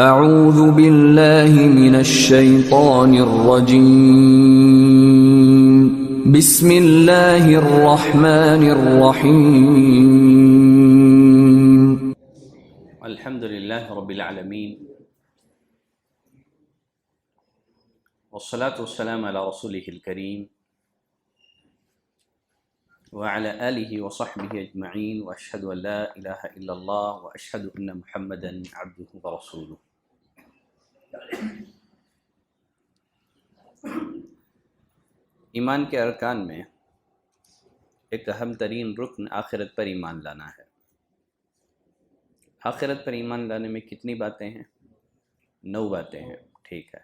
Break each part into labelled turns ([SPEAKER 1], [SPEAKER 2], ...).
[SPEAKER 1] اعوذ باللہ من الشیطان الرجیم بسم اللہ الرحمن الرحیم
[SPEAKER 2] الحمد للہ رب العالمین والصلاة والسلام علی رسولہ الکریم وعلى آلہ وصحبہ اجمعین واشہد ان لا الہ الا اللہ واشہد ان محمدا عبدہ ورسولہ۔ ایمان کے ارکان میں ایک اہم ترین رکن آخرت پر ایمان لانا ہے۔ آخرت پر ایمان لانے میں کتنی باتیں ہیں؟ 9 باتیں ہیں، ٹھیک ہے۔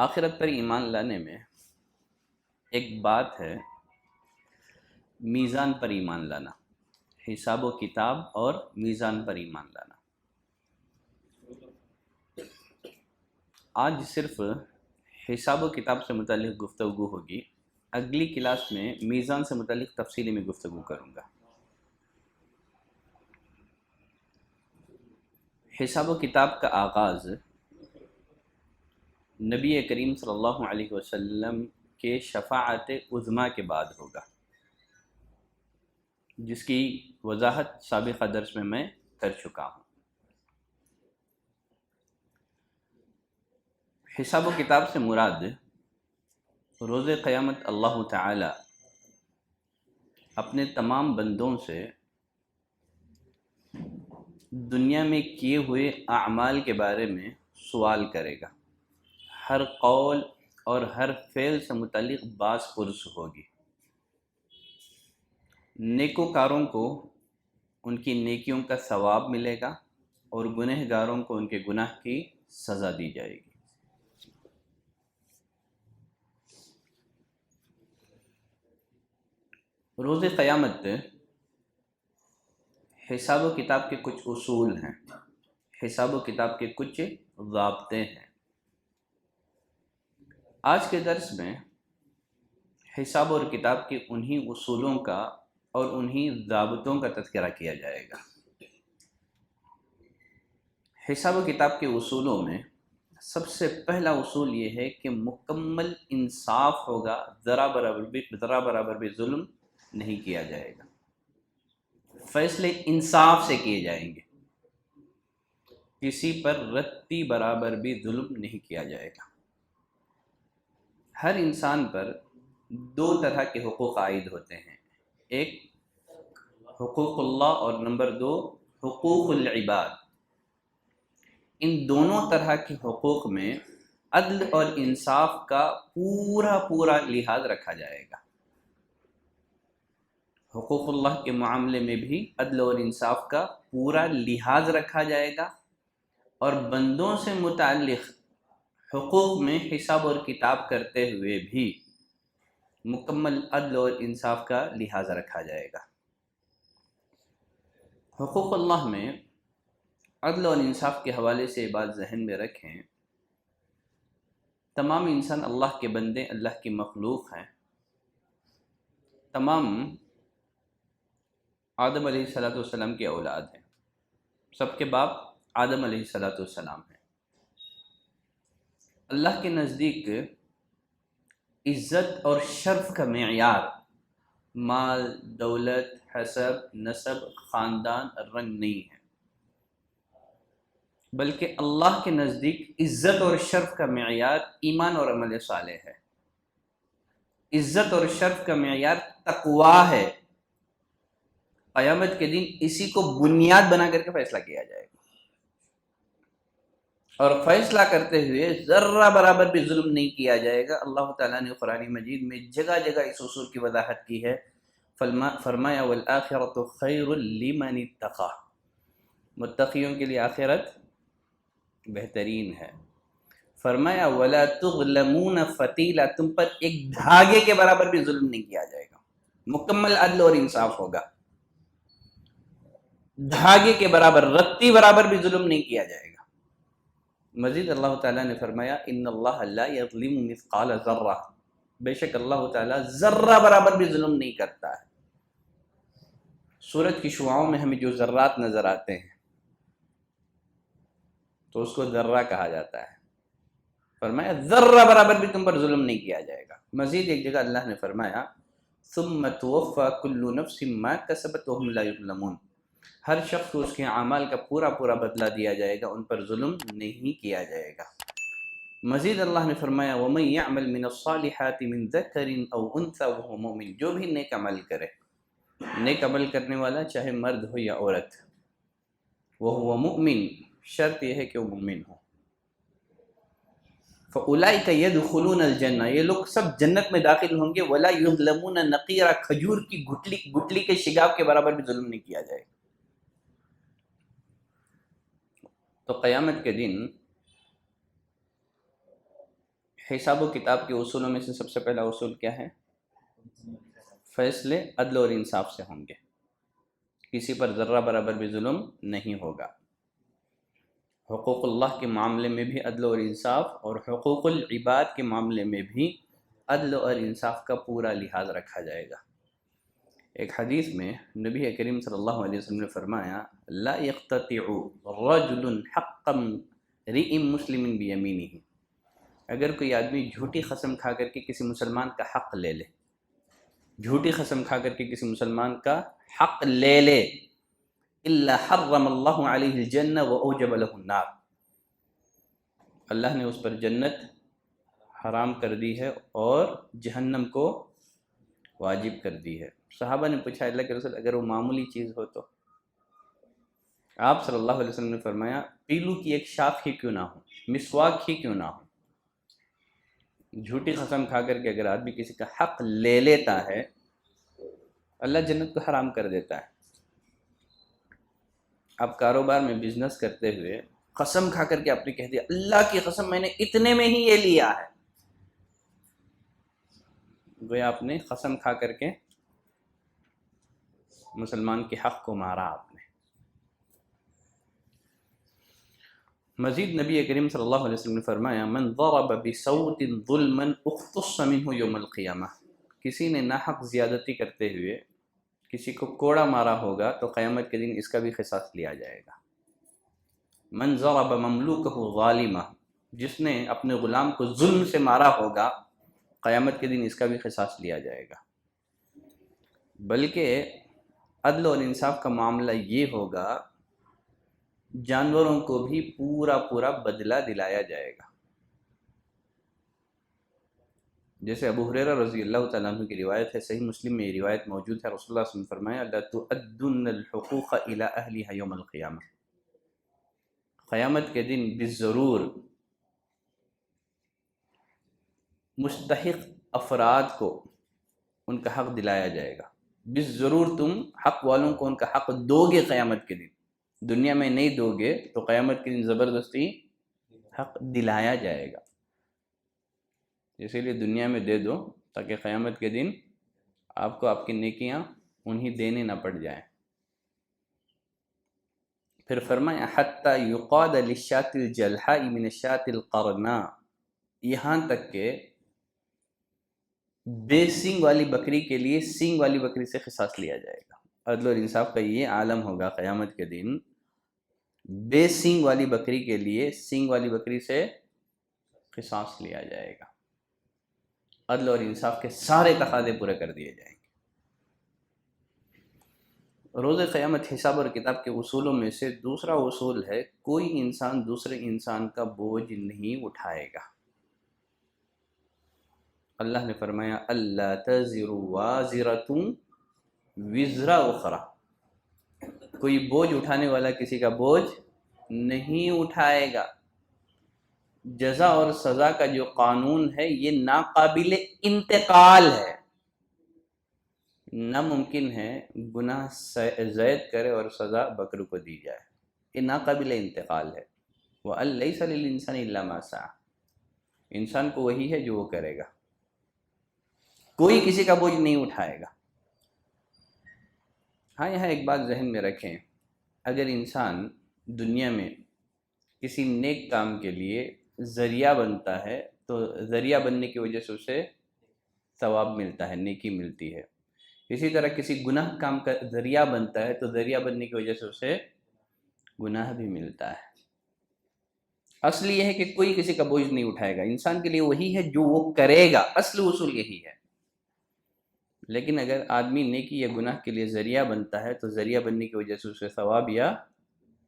[SPEAKER 2] آخرت پر ایمان لانے میں ایک بات ہے میزان پر ایمان لانا، حساب و کتاب اور میزان پر ایمان لانا۔ آج صرف حساب و کتاب سے متعلق گفتگو ہوگی، اگلی کلاس میں میزان سے متعلق تفصیلی میں گفتگو کروں گا۔ حساب و کتاب کا آغاز نبی کریم صلی اللہ علیہ وسلم کے شفاعت عظمیٰ کے بعد ہوگا، جس کی وضاحت سابقہ درس میں کر چکا ہوں۔ حساب و کتاب سے مراد روز قیامت اللہ تعالی اپنے تمام بندوں سے دنیا میں کیے ہوئے اعمال کے بارے میں سوال کرے گا۔ ہر قول اور ہر فعل سے متعلق باز پرس ہوگی۔ نیکوکاروں کو ان کی نیکیوں کا ثواب ملے گا اور گنہگاروں کو ان کے گناہ کی سزا دی جائے گی۔ روز قیامت حساب و کتاب کے کچھ اصول ہیں، حساب و کتاب کے کچھ ضابطے ہیں۔ آج کے درس میں حساب اور کتاب کے انہی اصولوں کا اور انہی ضابطوں کا تذکرہ کیا جائے گا۔ حساب و کتاب کے اصولوں میں سب سے پہلا اصول یہ ہے کہ مکمل انصاف ہوگا، ذرا برابر بھی ظلم نہیں کیا جائے گا۔ فیصلے انصاف سے کیے جائیں گے، کسی پر رتی برابر بھی ظلم نہیں کیا جائے گا۔ ہر انسان پر 2 طرح کے حقوق عائد ہوتے ہیں، ایک حقوق اللہ اور نمبر 2 حقوق العباد۔ ان دونوں طرح کے حقوق میں عدل اور انصاف کا پورا لحاظ رکھا جائے گا۔ حقوق اللہ کے معاملے میں بھی عدل اور انصاف کا پورا لحاظ رکھا جائے گا، اور بندوں سے متعلق حقوق میں حساب اور کتاب کرتے ہوئے بھی مکمل عدل اور انصاف کا لحاظ رکھا جائے گا۔ حقوق اللہ میں عدل اور انصاف کے حوالے سے یہ بات ذہن میں رکھیں، تمام انسان اللہ کے بندے، اللہ کی مخلوق ہیں۔ تمام آدم علیہ السلام کی اولاد ہیں، سب کے باپ آدم علیہ السلام ہیں۔ اللہ کے نزدیک عزت اور شرف کا معیار مال، دولت، حسب، نسب، خاندان، رنگ نہیں ہے، بلکہ اللہ کے نزدیک عزت اور شرف کا معیار ایمان اور عمل صالح ہے۔ عزت اور شرف کا معیار تقویٰ ہے۔ قیامت کے دن اسی کو بنیاد بنا کر کے فیصلہ کیا جائے گا، اور فیصلہ کرتے ہوئے ذرہ برابر بھی ظلم نہیں کیا جائے گا۔ اللہ تعالیٰ نے قرآن مجید میں جگہ جگہ اس اصول کی وضاحت کی ہے، فرمایا والآخرۃ خیر لمن اتقی، متقیوں کے لیے آخرت بہترین ہے۔ فرمایا ولا تظلمون فتیلا، تم پر ایک دھاگے کے برابر بھی ظلم نہیں کیا جائے گا، مکمل عدل اور انصاف ہوگا۔ دھاگے کے برابر، رتی برابر بھی ظلم نہیں کیا جائے گا۔ مزید اللہ تعالیٰ نے فرمایا ان اللہ لا یظلم مثقال ذرہ، بے شک اللہ تعالیٰ ذرہ برابر بھی ظلم نہیں کرتا ہے۔ سورج کی شعاؤں میں ہمیں جو ذرات نظر آتے ہیں، تو اس کو ذرہ کہا جاتا ہے. فرمایا ذرہ برابر بھی تم پر ظلم نہیں کیا جائے گا. مزید ایک جگہ اللہ نے فرمایا ثم توفى كل نفس ما كسبت وهم لا يظلمون. ہر شخص کو اس کے اعمال کا پورا پورا بدلہ دیا جائے گا، ان پر ظلم نہیں کیا جائے گا. مزید اللہ نے فرمایا وَمَن يَعْمَلْ مِنَ الصَّالِحَاتِ مِن ذَكَرٍ أَوْ أُنثَىٰ وَهُوَ مُؤْمِنٌ. جو بھی نیک عمل کرے، نیک عمل کرنے والا چاہے مرد ہو یا عورت، وَهُوَ مُؤْمِن، شرط یہ ہے کہ وہ مومن ہو. فَأُولَٰئِكَ يَدْخُلُونَ الْجَنَّةَ، یہ لوگ سب جنت میں داخل ہوں گے. وَلَا يُظْلَمُونَ نَقِيرًا، کھجور کی گٹلی کے شگاف کے برابر بھی ظلم نہیں کیا جائے گا. تو قیامت کے دن حساب و کتاب کے اصولوں میں سے سب سے پہلا اصول کیا ہے؟ فیصلے عدل اور انصاف سے ہوں گے. کسی پر ذرہ برابر بھی ظلم نہیں ہوگا. حقوق اللہ کے معاملے میں بھی عدل اور انصاف، اور حقوق العباد کے معاملے میں بھی عدل اور انصاف کا پورا لحاظ رکھا جائے گا. ایک حدیث میں نبی کریم صلی اللہ علیہ وسلم نے فرمایا لا يقتطع رجل حق امرئ مسلم بیمینہ. اگر کوئی آدمی جھوٹی قسم کھا کر کے کسی مسلمان کا حق لے لے، جھوٹی قسم کھا کر کے کسی مسلمان کا حق لے لے، الا حرم اللہ علیہ الجنہ واوجب له النار، اللہ نے اس پر جنت حرام کر دی ہے اور جہنم کو واجب کر دی ہے. صحابہ نے پوچھا اللہ کے رسول اگر وہ معمولی چیز ہو تو؟ آپ صلی اللہ علیہ وسلم نے فرمایا پیلو کی ایک شاخ ہی کیوں نہ ہو، مسواک ہی کیوں نہ ہو. جھوٹی قسم کھا کر کے اگر آدمی کسی کا حق لے لیتا ہے، اللہ جنت کو حرام کر دیتا ہے. آپ کاروبار میں بزنس کرتے ہوئے قسم کھا کر کے آپ نے کہہ دیا اللہ کی قسم میں نے اتنے میں ہی یہ لیا ہے، گویا آپ نے قسم کھا کر کے مسلمان کے حق کو مارا آپ نے. مزید نبی کریم صلی اللہ علیہ وسلم نے فرمایا من ضرب بصوت ظلما اختص منه یوم القیامہ. کسی نے ناحق زیادتی کرتے ہوئے کسی کو کوڑا مارا ہوگا تو قیامت کے دن اس کا بھی قصاص لیا جائے گا. من ضرب مملوکہ ظالمہ، جس نے اپنے غلام کو ظلم سے مارا ہوگا قیامت کے دن اس کا بھی قصاص لیا جائے گا. بلکہ عدل اور انصاف کا معاملہ یہ ہوگا جانوروں کو بھی پورا پورا بدلہ دلایا جائے گا. جیسے ابو ہریرہ رضی اللہ تعالیٰ عنہ کی روایت ہے، صحیح مسلم میں یہ روایت موجود ہے. رسول اللہ صلی اللہ علیہ وسلم فرمایا لَتُؤَدُّنَّ الْحُقُوقَ إِلَىٰ أَهْلِهَا يَوْمَ الْقِيَامَةِ. قیامت کے دن بالضرور مستحق افراد کو ان کا حق دلایا جائے گا. بالضرور تم حق والوں کو ان کا حق دو گے. قیامت کے دن دنیا میں نہیں دو گے تو قیامت کے دن زبردستی حق دلایا جائے گا. اسی لیے دنیا میں دے دو تاکہ قیامت کے دن آپ کو آپ کی نیکیاں انہیں دینے نہ پڑ جائیں. پھر فرمایا حتی یقاد للشاة الجلحاء من الشاة القرناء، یہاں تک کہ بے سینگ والی بکری کے لیے سینگ والی بکری سے قصاص لیا جائے گا. عدل اور انصاف کا یہ عالم ہوگا قیامت کے دن. بے سینگ والی بکری کے لیے سینگ والی بکری سے قصاص لیا جائے گا. عدل اور انصاف کے سارے تقاضے پورے کر دیے جائیں گے. روز قیامت حساب اور کتاب کے اصولوں میں سے دوسرا اصول ہے کوئی انسان دوسرے انسان کا بوجھ نہیں اٹھائے گا. اللہ نے فرمایا اللہ تزر وازرۃ وزر اخری، کوئی بوجھ اٹھانے والا کسی کا بوجھ نہیں اٹھائے گا. جزا اور سزا کا جو قانون ہے یہ ناقابل انتقال ہے. ناممکن ہے گناہ زید کرے اور سزا بکر کو دی جائے، یہ ناقابل انتقال ہے. وَأَن لَيْسَ لِلْإِنسَانِ إِلَّا مَا سَعَىٰ، انسان کو وہی ہے جو وہ کرے گا. کوئی کسی کا بوجھ نہیں اٹھائے گا. ہاں یہاں ایک بات ذہن میں رکھیں، اگر انسان دنیا میں کسی نیک کام کے لیے ذریعہ بنتا ہے تو ذریعہ بننے کی وجہ سے اسے ثواب ملتا ہے، نیکی ملتی ہے. اسی طرح کسی گناہ کام کا ذریعہ بنتا ہے تو ذریعہ بننے کی وجہ سے اسے گناہ بھی ملتا ہے. اصل یہ ہے کہ کوئی کسی کا بوجھ نہیں اٹھائے گا، انسان کے لیے وہی ہے جو وہ کرے گا، اصل اصول یہی ہے۔ لیکن اگر آدمی نیکی یا گناہ کے لیے ذریعہ بنتا ہے تو ذریعہ بننے کی وجہ سے اسے ثواب یا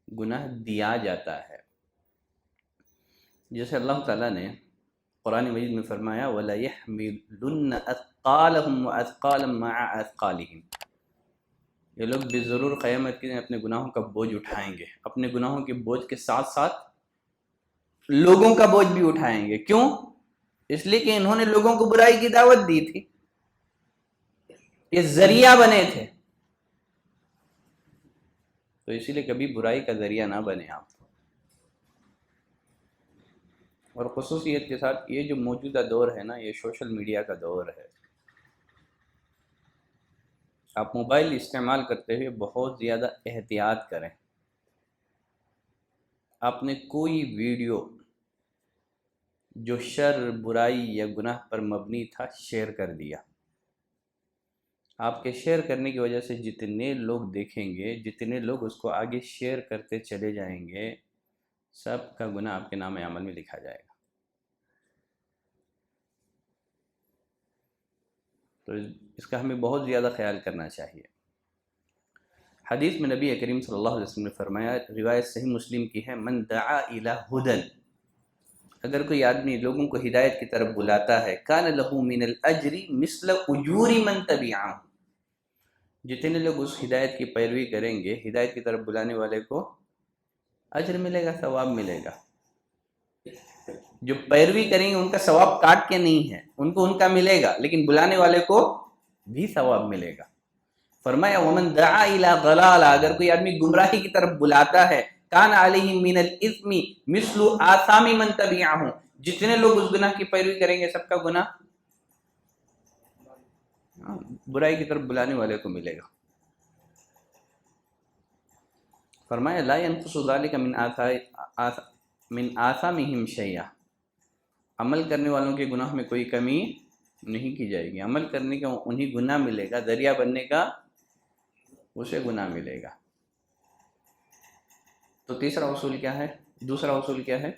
[SPEAKER 2] گناہ دیا جاتا ہے۔ جیسے اللہ تعالیٰ نے قرآن مجید میں فرمایا وَلَا يَحْمِلُنَّ أَثْقَالَهُمْ وَأَثْقَالًا مَعَ أَثْقَالِهِمْ، یہ لوگ بے ضرور قیامت کے دن اپنے گناہوں کا بوجھ اٹھائیں گے، اپنے گناہوں کے بوجھ کے ساتھ ساتھ لوگوں کا بوجھ بھی اٹھائیں گے۔ کیوں؟ اس لیے کہ انہوں نے لوگوں کو برائی کی دعوت دی تھی، یہ ذریعہ بنے تھے، تو اسی لیے کبھی برائی کا ذریعہ نہ بنے آپ۔ اور خصوصیت کے ساتھ یہ جو موجودہ دور ہے نا، یہ سوشل میڈیا کا دور ہے، آپ موبائل استعمال کرتے ہوئے بہت زیادہ احتیاط کریں۔ آپ نے کوئی ویڈیو جو شر، برائی یا گناہ پر مبنی تھا شیئر کر دیا، آپ کے شیئر کرنے کی وجہ سے جتنے لوگ دیکھیں گے، جتنے لوگ اس کو آگے شیئر کرتے چلے جائیں گے، سب کا گناہ آپ کے نام عمل میں لکھا جائے گا۔ تو اس کا ہمیں بہت زیادہ خیال کرنا چاہیے۔ حدیث میں نبی کریم صلی اللہ علیہ وسلم نے فرمایا، روایت صحیح مسلم کی ہے، من دعا الی ہدی، اگر کوئی آدمی لوگوں کو ہدایت کی طرف بلاتا ہے، کان لہ من الاجر مثل اجور من تبعہ، جتنے لوگ اس ہدایت کی پیروی کریں گے، ہدایت کی طرف بلانے والے کو اجر ملے گا، ثواب ملے گا۔ جو پیروی کریں گے ان کا ثواب کاٹ کے نہیں ہے، ان کو ان کا ملے گا، لیکن بلانے والے کو بھی ثواب ملے گا۔ فرمایا ومن دعا الی ضلالہ، اگر کوئی آدمی گمراہی کی طرف بلاتا ہے، کان علیہ من الاثم مثل آثام من تبعہ، جتنے لوگ اس گناہ کی پیروی کریں گے سب کا گناہ برائی کی طرف بلانے والے کو ملے گا۔ فرمایا لا ينقص ذلك من آثامہم شیئا، عمل کرنے والوں کے گناہ میں کوئی کمی نہیں کی جائے گی، عمل کرنے کا انہیں گناہ ملے گا، ذریعہ بننے کا اسے گناہ ملے گا۔ تو تیسرا اصول کیا ہے؟ دوسرا اصول کیا ہے؟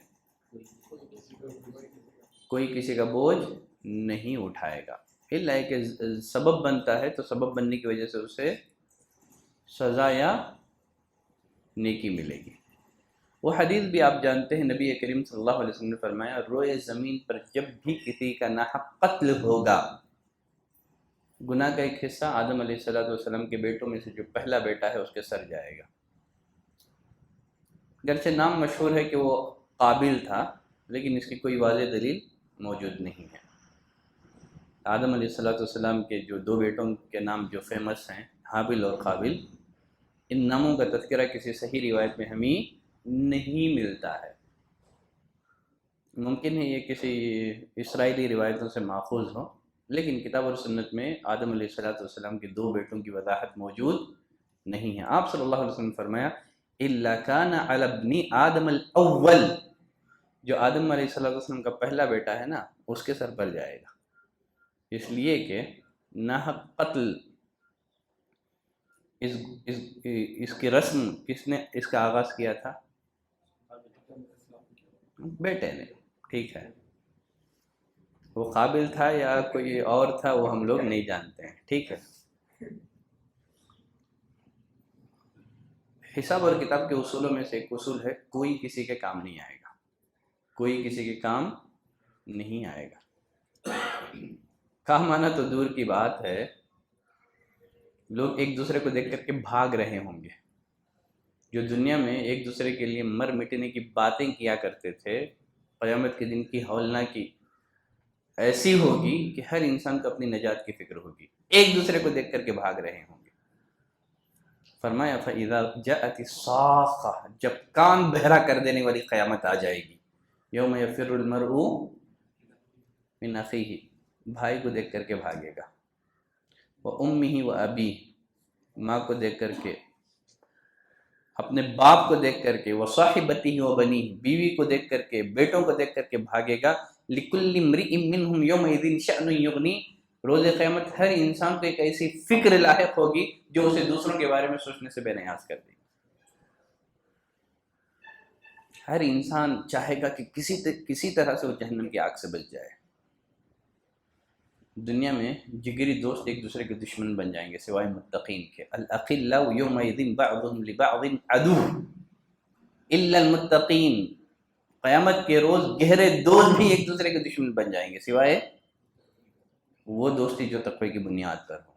[SPEAKER 2] کوئی کسی کا بوجھ نہیں اٹھائے گا، الا ہے کہ سبب بنتا ہے تو سبب بننے کی وجہ سے اسے سزا یا نیکی ملے گی۔ وہ حدیث بھی آپ جانتے ہیں، نبی کریم صلی اللہ علیہ وسلم نے فرمایا، روئے زمین پر جب بھی کسی کا ناحق قتل ہوگا، گناہ کا ایک حصہ آدم علیہ السلام کے بیٹوں میں سے جو پہلا بیٹا ہے اس کے سر جائے گا۔ گرچہ نام مشہور ہے کہ وہ قابل تھا، لیکن اس کی کوئی واضح دلیل موجود نہیں ہے۔ آدم علیہ السلام کے جو دو بیٹوں کے نام جو فیمس ہیں، حابل اور قابل، ان ناموں کا تذکرہ کسی صحیح روایت میں ہمیں نہیں ملتا ہے۔ ممکن ہے یہ کسی اسرائیلی روایتوں سے ماخوذ ہو، لیکن کتاب اور سنت میں آدم علیہ السلام کے دو بیٹوں کی وضاحت موجود نہیں ہے۔ آپ صلی اللہ علیہ وسلم نے فرمایا الا کان علی ابن آدم الاول، جو آدم علیہ السلام کا پہلا بیٹا ہے نا، اس کے سر پر جائے گا، اس لیے کہ ناحق قتل اس کی رسم کس نے اس کا آغاز کیا تھا؟ بیٹے نے، ٹھیک ہے، وہ قابل تھا یا کوئی اور تھا وہ ہم لوگ نہیں جانتے ہیں، ٹھیک ہے۔ حساب اور کتاب کے اصولوں میں سے ایک اصول ہے، کوئی کسی کے کام نہیں آئے گا، کوئی کسی کے کام نہیں آئے گا۔ کام آنا تو دور کی بات ہے، لوگ ایک دوسرے کو دیکھ کر کے بھاگ رہے ہوں گے۔ جو دنیا میں ایک دوسرے کے لیے مر مٹنے کی باتیں کیا کرتے تھے، قیامت کے دن کی ہولناکی ایسی ہوگی کہ ہر انسان کو اپنی نجات کی فکر ہوگی، ایک دوسرے کو دیکھ کر کے بھاگ رہے ہوں گے۔ فرمایا فَإِذَا جَاءَتِ الصَّاخَّةُ، جب کان بہرا کر دینے والی قیامت آ جائے گی، یوم یفر المرء من اخیہ، بھائی کو دیکھ کر کے بھاگے گا، وَأُمِّهِ وَأَبِيهِ، ماں کو دیکھ کر کے، اپنے باپ کو دیکھ کر کے، وَصَاحِبَتِهِ وَبَنِيهِ، بیوی کو دیکھ کر کے، بیٹوں کو دیکھ کر کے بھاگے گا، لِكُلِّ امْرِئٍ مِّنْهُمْ يَوْمَئِذٍ شَأْنٌ يُغْنِيهِ، روز قیامت ہر انسان کو ایک ایسی فکر لاحق ہوگی جو اسے دوسروں کے بارے میں سوچنے سے بے نیاز کر دے گی۔ ہر انسان چاہے گا کہ کسی طرح سے وہ جہنم کی آگ سے بچ جائے۔ دنیا میں جگری دوست ایک دوسرے کے دشمن بن جائیں گے سوائے متقین کے۔ الاخلاء یومئذ بعضهم لبعض عدو الا المتقین، قیامت کے روز گہرے دوست بھی ایک دوسرے کے دشمن بن جائیں گے سوائے وہ دوستی جو تقوی کی بنیاد پر ہو۔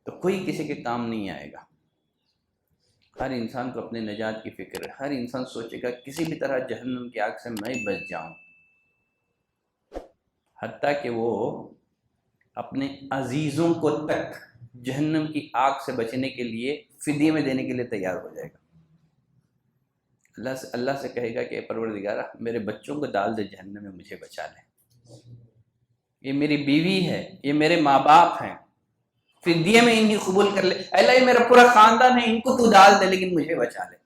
[SPEAKER 2] تو کوئی کسی کے کام نہیں آئے گا۔ ہر انسان کو اپنے نجات کی فکر ہے، ہر انسان سوچے گا کسی بھی طرح جہنم کی آگ سے میں بچ جاؤں، حتیٰ کہ وہ اپنے عزیزوں کو تک جہنم کی آگ سے بچنے کے لیے فدیے میں دینے کے لیے تیار ہو جائے گا۔ اللہ سے کہے گا کہ اے پروردگارہ میرے بچوں کو ڈال دے جہنم میں، مجھے بچا لے، یہ میری بیوی ہے، یہ میرے ماں باپ ہیں، فدیے میں انہیں قبول کر لے، اللہ یہ میرا پورا خاندان ہے، ان کو تو ڈال دے لیکن مجھے بچا لے۔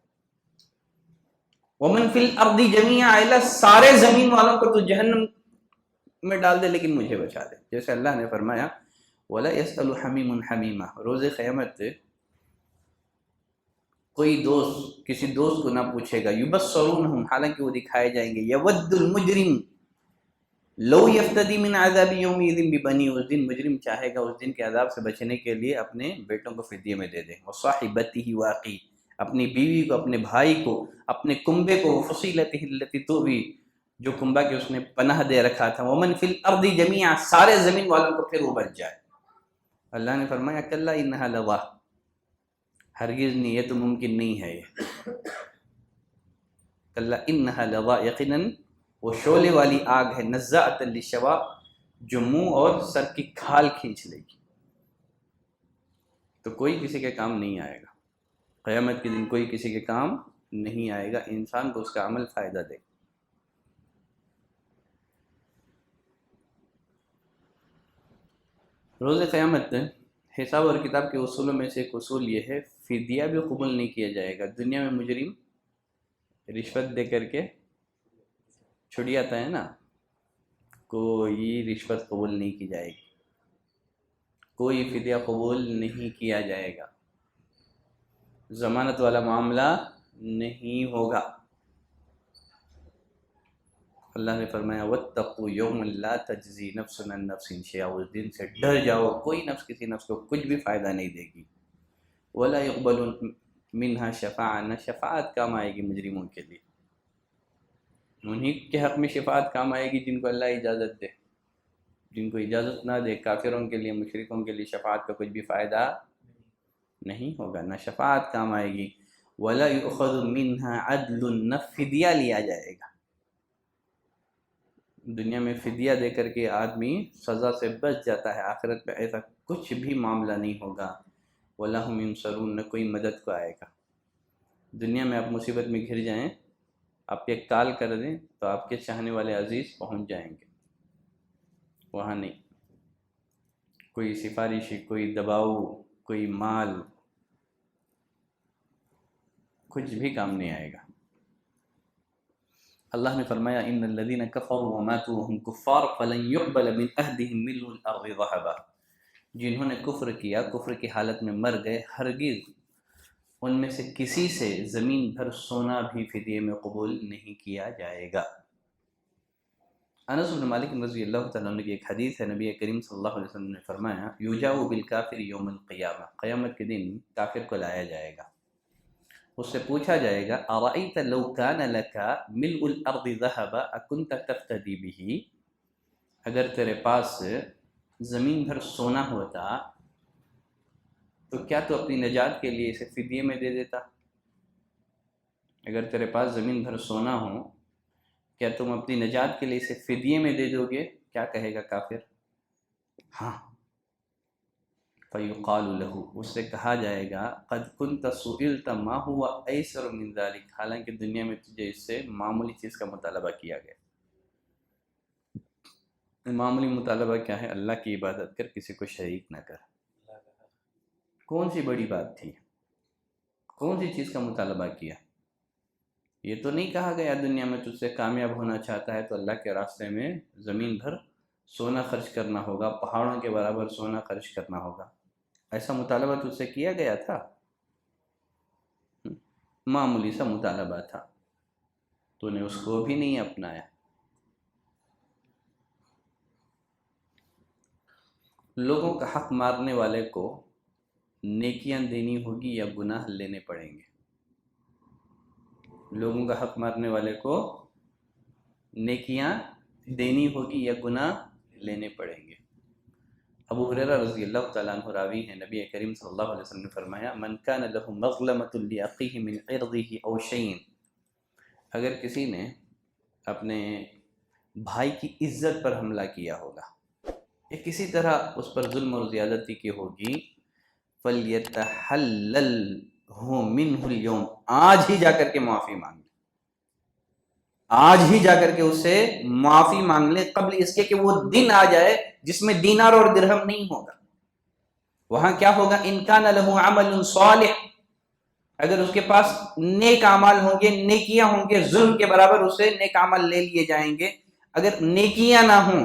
[SPEAKER 2] ومن فی الارض جمیعا، اللہ سارے زمین والوں کو تو جہنم میں ڈال دے لیکن مجھے بچا دے۔ جیسے اللہ نے فرمایا وَلَا يَسْأَلُ حَمِيمٌ حَمِيمًا، روز قیامت کوئی دوست کسی دوست کو نہ پوچھے گا، یُبَصَّرُونَهُمْ، حالانکہ وہ دکھائے جائیں گے، یَوَدُّ الْمُجْرِمُ لَوْ يَفْتَدِي مِنْ عَذَابِ يَوْمِئِذٍ بِبَنِيهِ، اس دن مجرم چاہے گا اس دن کے عذاب سے بچنے کے لیے اپنے بیٹوں کو فدیے میں دے دے، وَصَاحِبَتِهِ وَأَخِيهِ، اپنی بیوی کو، اپنے بھائی کو، اپنے کنبے کو، وَفَصِيلَتِهِ الَّتِي تُؤْوِيهِ، جو کنبہ کے اس نے پناہ دے رکھا تھا، وَمَنْ فِي الْأَرْضِ جَمِيعًا، سارے زمین والوں کو پھر وہ بچ جائے۔ اللہ نے فرمایا کَلَّا إِنَّهَا لَظَىٰ، ہرگز نہیں، یہ تو ممکن نہیں ہے، یہ کَلَّا إِنَّهَا لَظَىٰ، یقیناً وہ شعلے والی آگ ہے، نَزَّاعَةً لِلشَّوَىٰ، جو منہ اور سر کی کھال کھینچ لے گی۔ تو کوئی کسی کے کام نہیں آئے گا، قیامت کے دن کوئی کسی کے کام نہیں آئے گا، انسان کو اس کا عمل فائدہ دے گا۔ روز قیامت حساب اور کتاب کے اصولوں میں سے ایک اصول یہ ہے، فدیہ بھی قبول نہیں کیا جائے گا۔ دنیا میں مجرم رشوت دے کر کے چھڑ جاتا ہے نا، کوئی رشوت قبول نہیں کی جائے گی، کوئی فدیہ قبول نہیں کیا جائے گا، ضمانت والا معاملہ نہیں ہوگا۔ اللہ نے فرمایا وَاتَّقُوا يَوْمًا لَا تَجْزِي نَفْسٌ عَن نَفْسٍ شَيْئًا، اس دن سے ڈر جاؤ، کوئی نفس کسی نفس کو کچھ بھی فائدہ نہیں دے گی۔ وَلَا يُقْبَلُ مِنْهَا شَفَاعَةٌ، نہ شفاعت کام آئے گی مجرموں کے لیے، انہی کے حق میں شفاعت کام آئے گی جن کو اللہ اجازت دے، جن کو اجازت نہ دے کافروں کے لیے، مشرکوں کے لیے شفاعت کا کچھ بھی فائدہ نہیں ہوگا، نہ شفاعت کام آئے گی۔ وَلَا يُؤْخَذُ مِنْهَا عَدْلٌ، نہ فدیہ لیا جائے گا۔ دنیا میں فدیہ دے کر کے آدمی سزا سے بچ جاتا ہے، آخرت میں ایسا کچھ بھی معاملہ نہیں ہوگا۔ وَلَا هُمْ يُنصَرُونَ، نہ کوئی مدد کو آئے گا۔ دنیا میں آپ مصیبت میں گھر جائیں، آپ ایک کال کر دیں تو آپ کے چاہنے والے عزیز پہنچ جائیں گے، وہاں نہیں، کوئی سفارشی، کوئی دباؤ، کوئی مال، کچھ بھی کام نہیں آئے گا۔ اللہ نے فرمایا ان الذين كفروا وماتوا وهم كفار فلن يقبل من عهدهم ملء الارض ذهبا، جنہوں نے کفر کیا، کفر کی حالت میں مر گئے، ہرگز ان میں سے کسی سے زمین بھر سونا بھی فدیے میں قبول نہیں کیا جائے گا۔ انس بن مالک رضی اللہ تعالیٰ عنہ کی ایک حدیث ہے، نبی کریم صلی اللہ علیہ وسلم نے فرمایا یوجاء بالکافر یوم القیامہ، قیامت کے دن کافر کو لایا جائے گا، اس سے پوچھا جائے گا ارأیت لو کان لک ملء الارض ذهبا اکنت تفتدی به، اگر تیرے پاس زمین بھر سونا ہوتا تو کیا تو اپنی نجات کے لیے اسے فدیے میں دے دیتا؟ اگر تیرے پاس زمین بھر سونا ہو، کیا تم اپنی نجات کے لیے اسے فدیے میں دے دو گے؟ کیا کہے گا کافر؟ ہاں۔ فَيُقَالُ لَهُ، اس سے کہا جائے گا قَدْ كُنْتَ سُئِلْتَ مَا هُوَ أَيْسَرُ مِنْ ذَلِكَ، حالانکہ دنیا میں تجھے اس سے معمولی چیز کا مطالبہ کیا گیا۔ معمولی مطالبہ کیا ہے؟ اللہ کی عبادت کر، کسی کو شریک نہ کر۔ کون سی بڑی بات تھی؟ کون سی چیز کا مطالبہ کیا؟ یہ تو نہیں کہا گیا دنیا میں تجھ سے کامیاب ہونا چاہتا ہے تو اللہ کے راستے میں زمین بھر سونا خرچ کرنا ہوگا، پہاڑوں کے برابر سونا خرچ کرنا ہوگا، ایسا مطالبہ تجھ سے کیا گیا تھا؟ معمولی سا مطالبہ تھا، تو نے اس کو بھی نہیں اپنایا۔ لوگوں کا حق مارنے والے کو نیکیاں دینی ہوگی یا گناہ لینے پڑیں گے؟ لوگوں کا حق مارنے والے کو نیکیاں دینی ہوگی یا گناہ لینے پڑیں گے؟ ابو ہریرہ رضی اللہ تعالیٰ عنہ راوی ہیں، نبی کریم صلی اللہ علیہ وسلم نے فرمایا من کان لہ مظلمۃ لاخیہ من عرضہ او شیء، اگر کسی نے اپنے بھائی کی عزت پر حملہ کیا ہوگا یا کسی طرح اس پر ظلم اور زیادتی کی ہوگی، فَلْيَتَحَلَّلْهُ مِنْهُ الْيَوْمِ، آج ہی جا کر کے معافی مانگ لے، آج ہی جا کر کے اس سے معافی مانگ لے، قبل اس کے کہ وہ دن آ جائے جس میں دینار اور درہم نہیں ہوگا۔ وہاں کیا ہوگا؟ ان کان لہ عمل صالح، اگر اس کے پاس نیک اعمال ہوں گے، نیکیاں ہوں گے، ظلم کے برابر اسے نیک اعمال لے لیے جائیں گے۔ اگر نیکیاں نہ ہوں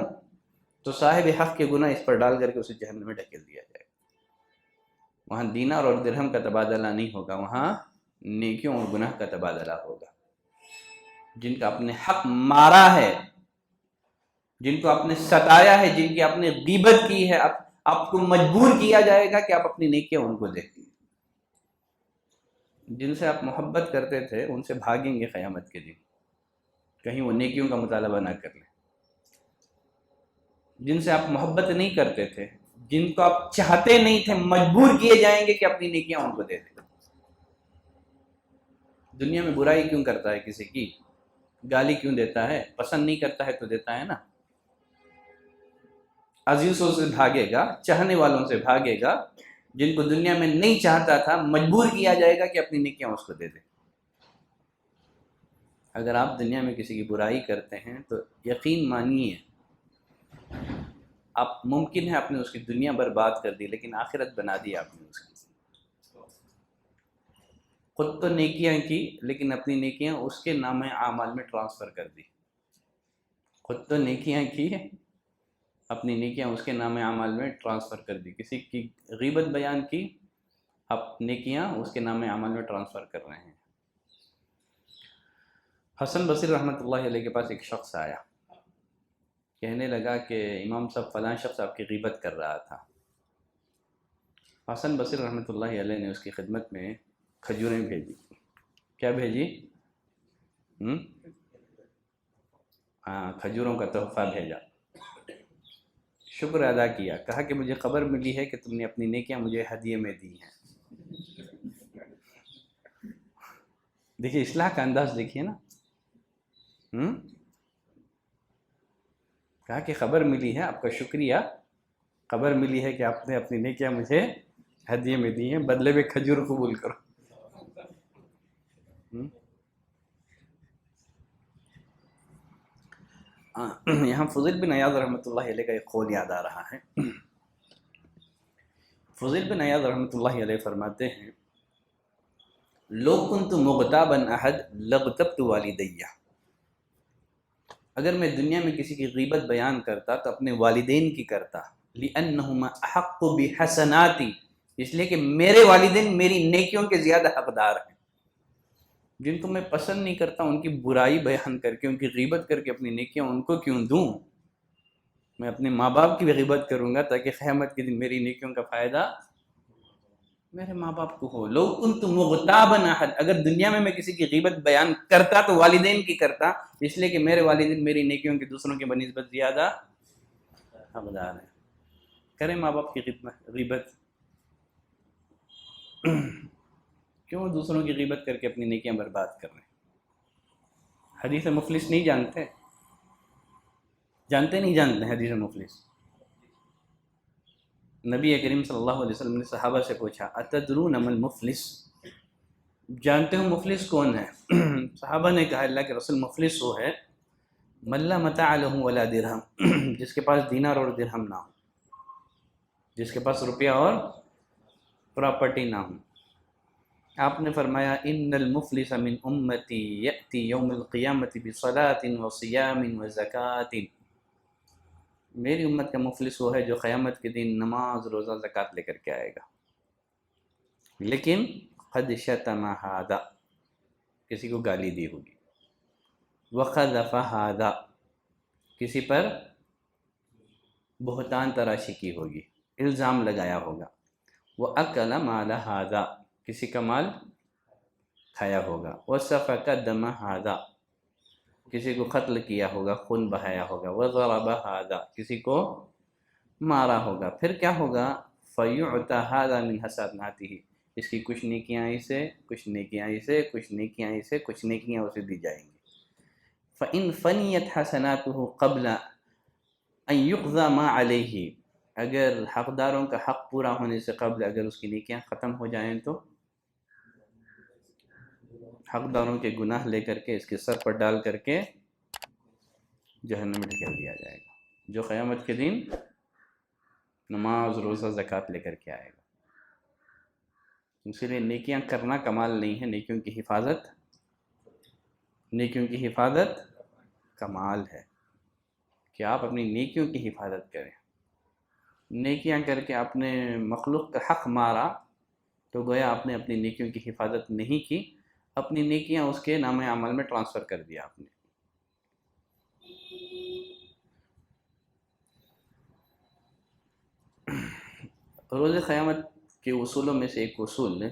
[SPEAKER 2] تو صاحب حق کے گناہ اس پر ڈال کر کے اسے جہنم میں ڈھکیل دیا جائے گا۔ وہاں دینار اور درہم کا تبادلہ نہیں ہوگا، وہاں نیکیوں اور گناہ کا تبادلہ ہوگا۔ جن کا اپنے حق مارا ہے، جن کو آپ نے ستایا ہے، جن کی آپ نے غیبت کی ہے، آپ کو مجبور کیا جائے گا کہ آپ اپنی نیکیاں ان کو دیں۔ جن سے آپ محبت کرتے تھے ان سے بھاگیں گے قیامت کے دن، کہیں وہ نیکیوں کا مطالبہ نہ کر لیں۔ جن سے آپ محبت نہیں کرتے تھے، جن کو آپ چاہتے نہیں تھے، مجبور کیے جائیں گے کہ اپنی نیکیاں ان کو دے دیں۔ دنیا میں برائی کیوں کرتا ہے؟ کسی کی گالی کیوں دیتا ہے؟ پسند نہیں کرتا ہے تو دیتا ہے نا۔ عزیزوں سے بھاگے گا، چاہنے والوں سے بھاگے گا، جن کو دنیا میں نہیں چاہتا تھا مجبور کیا جائے گا کہ اپنی نیکیاں اس کو دے دے۔ اگر آپ دنیا میں کسی کی برائی کرتے ہیں تو یقین مانیے آپ ممکن ہے آپ نے اس کی دنیا برباد کر دی، لیکن آخرت بنا دی آپ نے اس کی۔ خود تو نیکیاں کی لیکن اپنی نیکیاں اس کے نام اعمال میں ٹرانسفر کر دی۔ خود تو نیکیاں کی، اپنی نیکیاں اس کے نام اعمال میں ٹرانسفر کر دی۔ کسی کی غیبت بیان کی، اب نیکیاں اس کے نام اعمال میں ٹرانسفر کر رہے ہیں۔ حسن بصری رحمۃ اللہ علیہ کے پاس ایک شخص آیا، کہنے لگا کہ امام صاحب فلاں شخص آپ کی غیبت کر رہا تھا۔ حسن بصری رحمۃ اللہ علیہ نے اس کی خدمت میں کھجوریں بھیجی۔ کیا بھیجی؟ ہاں، کھجوروں کا تحفہ بھیجا، شکر ادا کیا، کہا کہ مجھے خبر ملی ہے کہ تم نے اپنی نیکیاں مجھے ہدیے میں دی ہیں۔ دیکھیے اصلاح کا انداز دیکھیے نا۔ کہا کہ خبر ملی ہے، آپ کا شکریہ، خبر ملی ہے کہ آپ نے اپنی نیکیاں مجھے ہدیے میں دی ہیں، بدلے میں کھجور قبول کرو۔ یہاں فضیل بن عیاض رحمۃ اللہ علیہ کا ایک قول یاد آ رہا ہے۔ فضیل بن عیاض رحمۃ اللہ علیہ فرماتے ہیں لو کنت مغتابا احد لاغتبت والدیہ، اگر میں دنیا میں کسی کی غیبت بیان کرتا تو اپنے والدین کی کرتا، لأنہما احق بحسناتی، اس لیے کہ میرے والدین میری نیکیوں کے زیادہ حقدار ہیں۔ جن کو میں پسند نہیں کرتا ان کی برائی بیان کر کے، ان کی غیبت کر کے اپنی نیکیاں ان کو کیوں دوں؟ میں اپنے ماں باپ کی بھی غیبت کروں گا تاکہ قیامت کے دن میری نیکیوں کا فائدہ میرے ماں باپ کو ہو۔ لو کنت مغتابا احد، اگر دنیا میں کسی کی غیبت بیان کرتا تو والدین کی کرتا، اس لیے کہ میرے والدین میری نیکیوں کی دوسروں کے بنسبت زیادہ حقدار ہیں۔ کریں ماں باپ کی غیبت، کیوں دوسروں کی غیبت کر کے اپنی نیکیاں برباد کر رہے ہیں؟ حدیث مفلس نہیں جانتے؟ نہیں جانتے حدیث مفلس؟ نبی کریم صلی اللہ علیہ وسلم نے صحابہ سے پوچھا اتدرون من المفلس، جانتے ہو مفلس کون ہے؟ صحابہ نے کہا اللہ کے رسول مفلس وہ ہے من لا متاع له ولا درہم، جس کے پاس دینار اور درہم نہ ہو، جس کے پاس روپیہ اور پراپرٹی نہ ہو۔ آپ نے فرمایا ان المفلس من امتی یأتی یوم القیامت بصلاۃ وصیام وزکاۃ، میری امت کا مفلس وہ ہے جو قیامت کے دن نماز، روزہ، زکوٰۃ لے کر کے آئے گا، لیکن قد شتم ھذا، کسی کو گالی دی ہوگی. وقذف ھذا کسی پر بہتان تراشی کی ہوگی، الزام لگایا ہوگا. وَأَكَلَ مَالَ ھذا کسی کا مال کھایا ہوگا. وَسَفَكَ دَمَ ھذا کسی کو قتل کیا ہوگا، خون بہایا ہوگا. وَضَرَبَ ھذا کسی کو مارا ہوگا. پھر کیا ہوگا؟ فَيُعْطَى ھذا مِنْ حَسَنَاتِهِ اس کی کچھ نیکیاں اسے، کچھ نیکیاں اسے، کچھ نیکیاں اسے، کچھ نیکیاں اسے دی جائیں گی. فَإِنْ فَنِيَتْ حَسَنَاتُهُ قَبْلَ أَنْ يُقْضَى مَا عَلَيْهِ اگر حقداروں کا حق پورا ہونے سے قبل اگر اس کی نیکیاں ختم ہو جائیں تو حقداروں کے گناہ لے کر کے اس کے سر پر ڈال کر کے جہنم میں ڈھکیل دیا جائے گا. جو قیامت کے دن نماز روزہ زکوٰۃ لے کر کے آئے گا. اسی لیے نیکیاں کرنا کمال نہیں ہے، نیکیوں کی حفاظت کمال ہے کہ آپ اپنی نیکیوں کی حفاظت کریں. نیکیاں کر کے اپنے مخلوق کا حق مارا تو گویا آپ نے اپنی نیکیوں کی حفاظت نہیں کی، اپنی نیکیاں اس کے نام عمل میں ٹرانسفر کر دیا آپ نے. روز قیامت کے اصولوں میں سے ایک اصول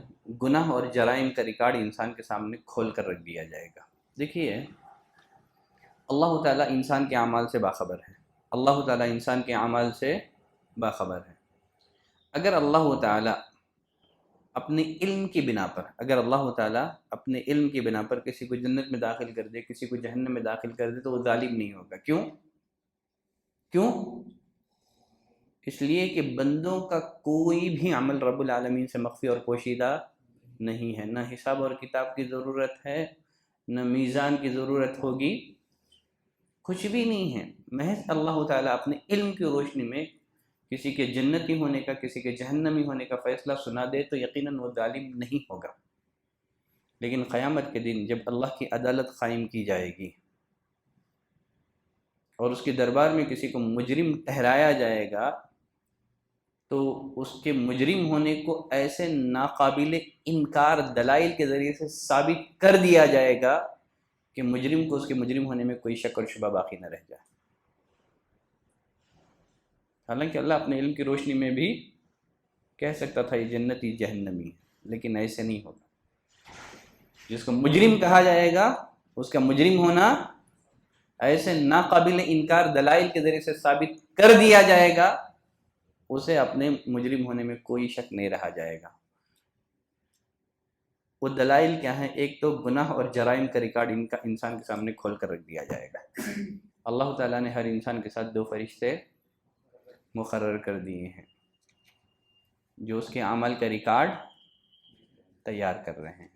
[SPEAKER 2] گناہ اور جرائم کا ریکارڈ انسان کے سامنے کھول کر رکھ دیا جائے گا. دیکھیے اللہ تعالیٰ انسان کے اعمال سے باخبر ہے، اللہ تعالیٰ انسان کے اعمال سے باخبر ہے. اگر اللہ تعالیٰ اپنے علم کی بنا پر اپنے علم کی بنا پر کسی کو جنت میں داخل کر دے، کسی کو جہنم میں داخل کر دے تو وہ ظالم نہیں ہوگا. کیوں؟ اس لیے کہ بندوں کا کوئی بھی عمل رب العالمین سے مخفی اور پوشیدہ نہیں ہے. نہ حساب اور کتاب کی ضرورت ہے، نہ میزان کی ضرورت ہوگی، کچھ بھی نہیں ہے. محض اللہ تعالیٰ اپنے علم کی روشنی میں کسی کے جنتی ہونے کا، کسی کے جہنمی ہونے کا فیصلہ سنا دے تو یقیناً وہ ظالم نہیں ہوگا. لیکن قیامت کے دن جب اللہ کی عدالت قائم کی جائے گی اور اس کے دربار میں کسی کو مجرم ٹھہرایا جائے گا تو اس کے مجرم ہونے کو ایسے ناقابل انکار دلائل کے ذریعے سے ثابت کر دیا جائے گا کہ مجرم کو اس کے مجرم ہونے میں کوئی شک اور شبہ باقی نہ رہ جائے. حالانکہ اللہ اپنے علم کی روشنی میں بھی کہہ سکتا تھا یہ جنتی جہنمی، لیکن ایسے نہیں ہوگا. جس کو مجرم کہا جائے گا اس کا مجرم ہونا ایسے ناقابل انکار دلائل کے ذریعے سے ثابت کر دیا جائے گا، اسے اپنے مجرم ہونے میں کوئی شک نہیں رہا جائے گا. وہ دلائل کیا ہیں؟ ایک تو گناہ اور جرائم کا ریکارڈ انسان کے سامنے کھول کر رکھ دیا جائے گا. اللہ تعالیٰ نے ہر انسان کے ساتھ 2 فرشتے مقرر کر دیے ہیں جو اس کے عمل کا ریکارڈ تیار کر رہے ہیں.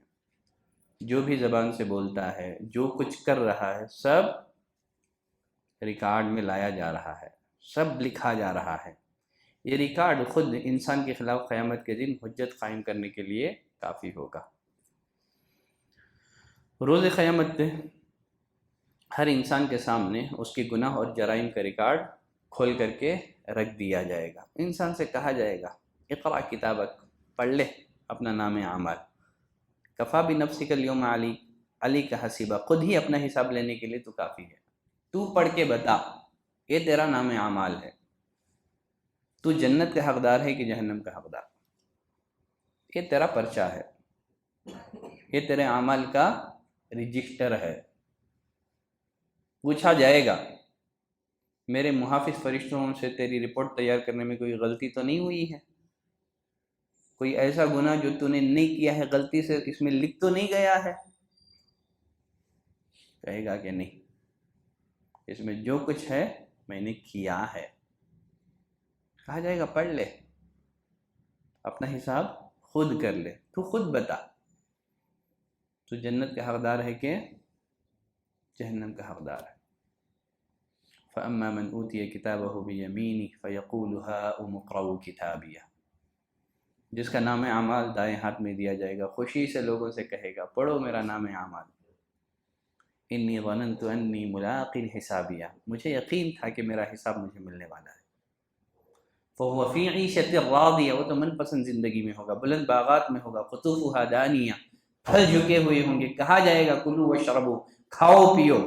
[SPEAKER 2] جو بھی زبان سے بولتا ہے، جو کچھ کر رہا ہے، سب ریکارڈ میں لایا جا رہا ہے، سب لکھا جا رہا ہے. یہ ریکارڈ خود انسان کے خلاف قیامت کے دن حجت قائم کرنے کے لیے کافی ہوگا. روز قیامت ہر انسان کے سامنے اس کے گناہ اور جرائم کا ریکارڈ کھول کر کے رکھ دیا جائے گا. انسان سے کہا جائے گا اقرأ کتابک، پڑھ لے اپنا نام اعمال. کفا بنفسک اليوم علی کا حسیبہ، خود ہی اپنا حساب لینے کے لیے تو کافی ہے. تو پڑھ کے بتا، یہ تیرا نام اعمال ہے، تو جنت کا حقدار ہے کہ جہنم کا حقدار. یہ تیرا پرچہ ہے، یہ تیرے اعمال کا رجسٹر ہے. پوچھا جائے گا میرے محافظ فرشتوں سے تیری رپورٹ تیار کرنے میں کوئی غلطی تو نہیں ہوئی ہے؟ کوئی ایسا گناہ جو تو نے نہیں کیا ہے غلطی سے اس میں لکھ تو نہیں گیا ہے؟ کہے گا کہ نہیں، اس میں جو کچھ ہے میں نے کیا ہے. کہا جائے گا پڑھ لے، اپنا حساب خود کر لے، تو خود بتا تو جنت کا حقدار ہے کہ جہنم کا حقدار ہے. فَأَمَّا مَنْ أُوتِيَ كِتَابَهُ بِيَمِينِهِ فَيَقُولُ هَاؤُمُ اقْرَءُوا كِتَابِيَهْ جس کا نام اعمال دائیں ہاتھ میں دیا جائے گا، خوشی سے لوگوں سے کہے گا پڑھو میرا نام اعمال. إِنِّي ظَنَنْتُ أَنِّي مُلَاقٍ حِسَابِيَهْ مجھے یقین تھا کہ میرا حساب مجھے ملنے والا ہے. فَهُوَ فِي عِيشَةٍ رَاضِيَةٍ وہ تو من پسند زندگی میں ہوگا، بلند باغات میں ہوگا. قُطُوفُهَا دَانِيَةٌ پھل جھکے ہوئے ہوں گے. کہا جائے گا کلو واشربو، کھاؤ پیو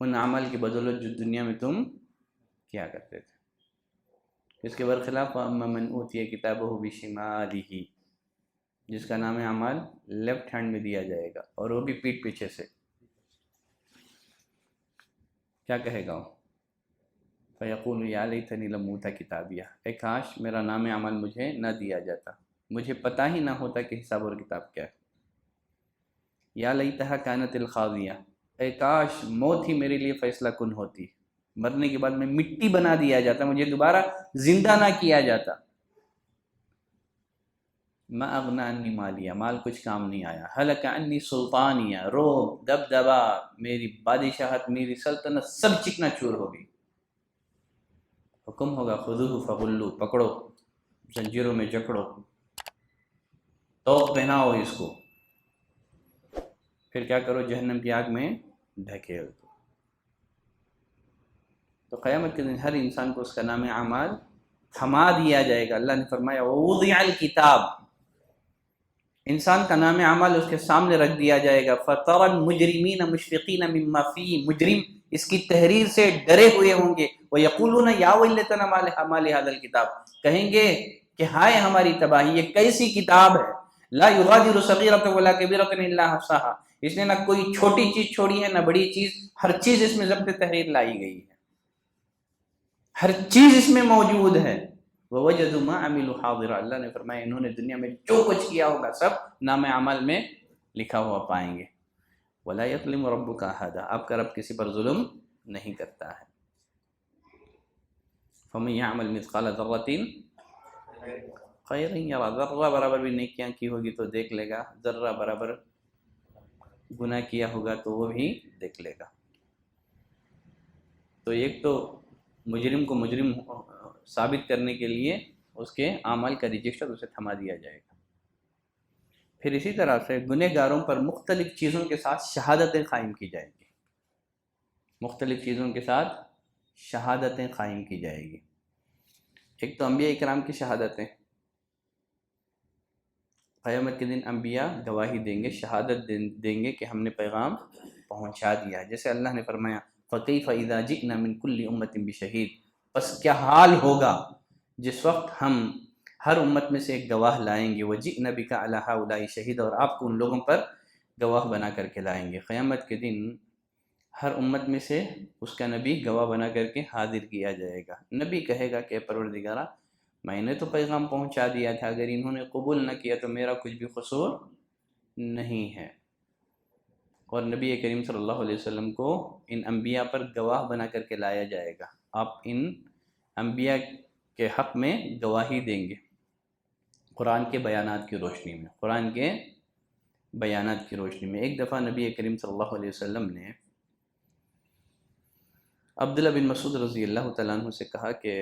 [SPEAKER 2] ان عمل کی بدولت جو دنیا میں تم کیا کرتے تھے. اس کے برخلاف من اوتی کتابہ بشمالہ، جس کا نام اعمال لیفٹ ہینڈ میں دیا جائے گا اور وہ بھی پیٹھ پیچھے سے. کیا کہے گا وہ؟ فیقول یا لیتنی لم اوت کتابیہ، اے کاش میرا نام عمل مجھے نہ دیا جاتا، مجھے پتہ ہی نہ ہوتا کہ حساب اور کتاب کیا ہے. یا لیتہا کانت القاضیہ، اے کاش موت ہی میرے لیے فیصلہ کن ہوتی، مرنے کے بعد میں مٹی بنا دیا جاتا، مجھے دوبارہ زندہ نہ کیا جاتا. ما اغنی عنی مالیہ، مال کچھ کام نہیں آیا. ہلک عنی سلطانیہ، روب دبدبا، میری بادشاہت میری سلطنت سب چکنا چور ہو گئی. حکم ہوگا خذوہ فغلو، پکڑو زنجیروں میں جکڑو، توق پہناؤ اس کو، پھر کیا کرو جہنم کی آگ میں ڈھکیل دو. تو قیامت کے دن ہر انسان کو اس کا نام اعمال تھما دیا جائے گا. اللہ نے فرمایا ووضع الکتاب، انسان کا نام اعمال اس کے سامنے رکھ دیا جائے گا. فترى المجرمین مشفقین مما فیہ، مجرم اس کی تحریر سے ڈرے ہوئے ہوں گے. ویقولون یا ویلتنا ما لهذا الکتاب، کہیں گے کہ ہائے ہماری تباہی، یہ کیسی کتاب ہے. لا یغادر صغیرۃ ولا کبیرۃ الا احصاها، اس نے نہ کوئی چھوٹی چیز چھوڑی ہے نہ بڑی چیز، ہر چیز اس میں ضبط تحریر لائی گئی ہے، ہر چیز اس میں موجود ہے. وَوَجَدُوا مَا عَمِلُوا حَاضِرًا، اللہ نے فرمایا انہوں نے دنیا میں جو کچھ کیا ہوگا سب نام عمل میں لکھا ہوا پائیں گے. وَلَا يَظْلِمُ رَبُّكَ أَحَدًا، آپ کا رب کسی پر ظلم نہیں کرتا ہے. فَمَن يَعْمَلْ مِثْقَالَ ذَرَّةٍ خَيْرًا يَرَهُ، ذرہ برابر بھی نیکیاں کی ہوگی تو دیکھ لے گا، ذرہ برابر گناہ کیا ہوگا تو وہ بھی دیکھ لے گا. تو ایک تو مجرم کو مجرم ثابت کرنے کے لیے اس کے اعمال کا رجسٹر اسے تھما دیا جائے گا. پھر اسی طرح سے گنہ گاروں پر مختلف چیزوں کے ساتھ شہادتیں قائم کی جائیں گی، مختلف چیزوں کے ساتھ شہادتیں قائم کی جائے گی. ایک تو انبیاء اکرام کی شہادتیں، قیامت کے دن انبیاء گواہی دیں گے، شہادت دیں گے کہ ہم نے پیغام پہنچا دیا. جیسے اللہ نے فرمایا فَكَيْفَ إِذَا جِئْنَا مِن كُلِّ أُمَّةٍ بِشَهِيدٍ، پس کیا حال ہوگا جس وقت ہم ہر امت میں سے ایک گواہ لائیں گے. وَجِئْنَا بِكَ عَلَىٰ هَٰؤُلَاءِ شَهِيدًا، اور آپ کو ان لوگوں پر گواہ بنا کر کے لائیں گے. قیامت کے دن ہر امت میں سے اس کا نبی گواہ بنا کر کے حاضر کیا جائے گا. نبی کہے گا کہ پروردگارا میں نے تو پیغام پہنچا دیا تھا، اگر انہوں نے قبول نہ کیا تو میرا کچھ بھی قصور نہیں ہے. اور نبی کریم صلی اللہ علیہ وسلم کو ان انبیاء پر گواہ بنا کر کے لایا جائے گا. آپ ان انبیاء کے حق میں گواہی دیں گے قرآن کے بیانات کی روشنی میں، قرآن کے بیانات کی روشنی میں. ایک دفعہ نبی کریم صلی اللہ علیہ وسلم نے عبداللہ بن مسعود رضی اللہ تعالیٰ عنہ سے کہا کہ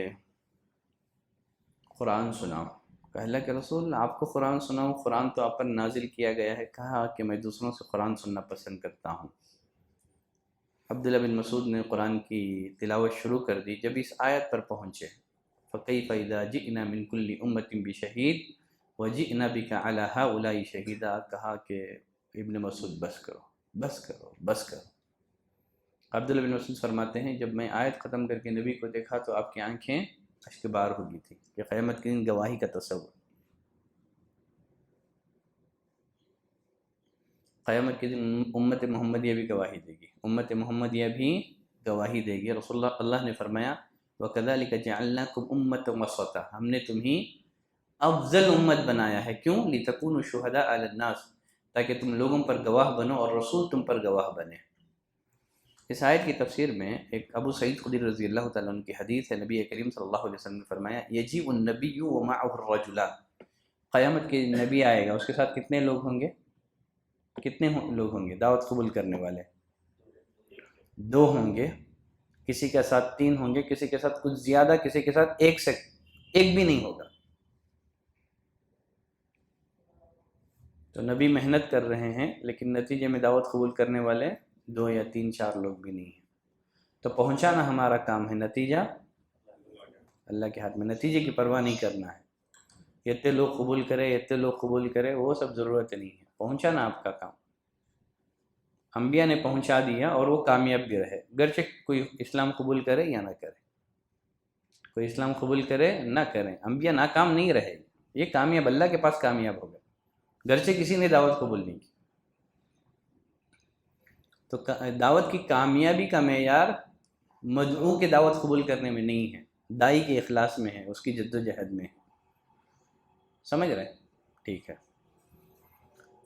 [SPEAKER 2] قرآن سناؤ. کہا اللہ کے رسول آپ کو قرآن سناؤں؟ قرآن تو آپ پر نازل کیا گیا ہے. کہا کہ میں دوسروں سے قرآن سننا پسند کرتا ہوں. عبداللہ بن مسعود نے قرآن کی تلاوت شروع کر دی. جب اس آیت پر پہنچے فَكَيْفَ إِذَا جِئْنَا مِن كُلِّ أُمَّةٍ بِشَهِيدٍ وَجِئْنَا بِكَ عَلَىٰ هَٰؤُلَاءِ شَهِيدًا، کہا کہ ابن مسعود بس کرو بس کرو بس کرو. عبداللہ بن مسعود فرماتے ہیں جب میں آیت ختم کر کے نبی کو دیکھا تو آپ کی آنکھیں اشک بار ہو گئی تھی کہ قیامت کے دن گواہی کا تصور. قیامت کے دن امت محمدیہ بھی گواہی دے گی، امت محمدیہ بھی گواہی دے گی. رسول اللہ نے فرمایا وَكَذَلِكَ جَعَلْنَاكُمْ أُمَّةً وَسَطًا، ہم نے تمہیں افضل امت بنایا ہے. کیوں؟ لِتَكُونُوا شُهَدَاءَ عَلَى النَّاسِ، تاکہ تم لوگوں پر گواہ بنو اور رسول تم پر گواہ بنے. اس آیت کی تفسیر میں ایک ابو سعید خدری رضی اللہ تعالیٰ عنہ کی حدیث ہے. نبی کریم صلی اللہ علیہ وسلم نے فرمایا یجیء النبی ومعه الرجلان، قیامت کے نبی آئے گا، اس کے ساتھ کتنے لوگ ہوں گے؟ کتنے لوگ ہوں گے دعوت قبول کرنے والے؟ 2 ہوں گے. کسی کے ساتھ 3 ہوں گے، کسی کے ساتھ کچھ زیادہ، کسی کے ساتھ ایک بھی نہیں ہوگا. تو نبی محنت کر رہے ہیں لیکن نتیجے میں دعوت قبول کرنے والے 2 یا 3 4 لوگ بھی نہیں ہیں. تو پہنچانا ہمارا کام ہے، نتیجہ اللہ کے ہاتھ میں. نتیجے کی پرواہ نہیں کرنا ہے. اتنے لوگ قبول کرے اتنے لوگ قبول کرے وہ سب ضرورت نہیں ہے. پہنچانا آپ کا کام. انبیاء نے پہنچا دیا اور وہ کامیاب بھی رہے، گرچہ کوئی اسلام قبول کرے یا نہ کرے، کوئی اسلام قبول کرے نہ کرے، انبیاء ناکام نہیں رہے، یہ کامیاب اللہ کے پاس کامیاب ہو گئے، گرچہ کسی نے دعوت قبول نہیں کی. تو دعوت کی کامیابی کا معیار مدعو کے دعوت قبول کرنے میں نہیں ہے، دائی کے اخلاص میں ہے، اس کی جد و جہد میں ہے. سمجھ رہے؟ ٹھیک ہے.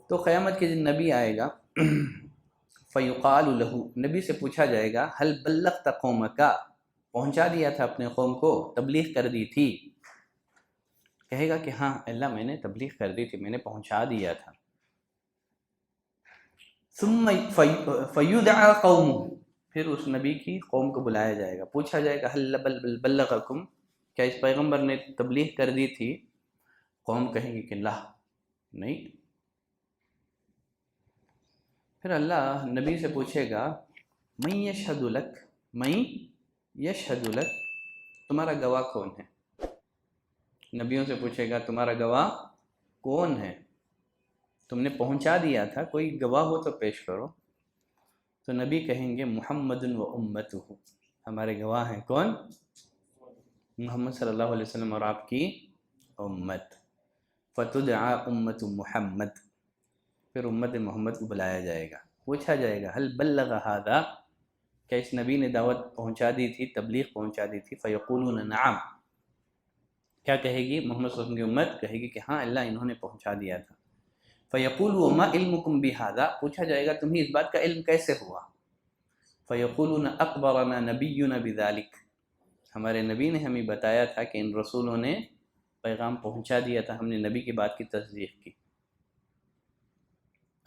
[SPEAKER 2] تو قیامت کے دن نبی آئے گا، فیقال لہ، نبی سے پوچھا جائے گا، هل بلغت قومک، پہنچا دیا تھا اپنے قوم کو، تبلیغ کر دی تھی؟ کہے گا کہ ہاں اللہ میں نے تبلیغ کر دی تھی، میں نے پہنچا دیا تھا. ثم فیدعا قومہ، پھر اس نبی کی قوم کو بلایا جائے گا، پوچھا جائے گا هل بلغکم، کیا اس پیغمبر نے تبلیغ کر دی تھی؟ قوم کہیں گی کہ لا، نہیں. پھر اللہ نبی سے پوچھے گا، من یشہد لک، من یشہد لک، تمہارا گواہ کون ہے؟ نبیوں سے پوچھے گا تمہارا گواہ کون ہے؟ تم نے پہنچا دیا تھا، کوئی گواہ ہو تو پیش کرو. تو نبی کہیں گے محمد و امتہ، ہمارے گواہ ہیں کون؟ محمد صلی اللہ علیہ وسلم اور آپ کی امت. فتدعا امت محمد، پھر امت محمد کو بلایا جائے گا، پوچھا جائے گا هل بلغ هذا، کیا اس نبی نے دعوت پہنچا دی تھی، تبلیغ پہنچا دی تھی؟ فیقولون نعم، کیا کہے گی محمد صلی اللہ علیہ وسلم کی امت؟ کہے گی کہ ہاں اللہ انہوں نے پہنچا دیا تھا. فیقولوا ما علمکم بہذا، پوچھا جائے گا تمہیں اس بات کا علم کیسے ہوا؟ فیقولون اخبرنا نبینا بذلک، ہمارے نبی نے ہمیں بتایا تھا کہ ان رسولوں نے پیغام پہنچا دیا تھا، ہم نے نبی کی بات کی تصدیق کی.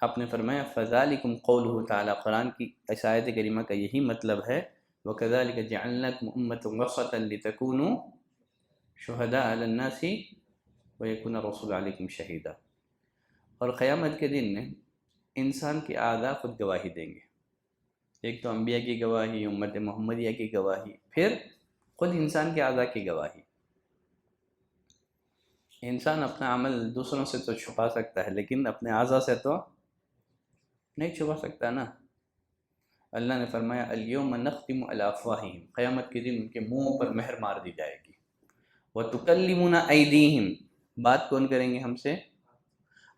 [SPEAKER 2] آپ نے فرمایا فذالکم قولہ تعالی، قرآن کی اس آیت کریمہ کا یہی مطلب ہے، وکذالک جعلناکم امۃ وسطا لتکونوا شہداء علی الناس ویکون الرسول علیکم شہیدا. اور قیامت کے دن انسان کے اعضاء خود گواہی دیں گے، ایک تو انبیاء کی گواہی، امت محمدیہ کی گواہی، پھر خود انسان کے اعضاء کی گواہی. انسان اپنا عمل دوسروں سے تو چھپا سکتا ہے لیکن اپنے اعضاء سے تو نہیں چھپا سکتا نا. اللہ نے فرمایا الیوم نختم علی افواہہم، قیامت کے دن ان کے منہوں پر مہر مار دی جائے گی. وتکلمنا ایدیہم، بات کون کریں گے ہم سے؟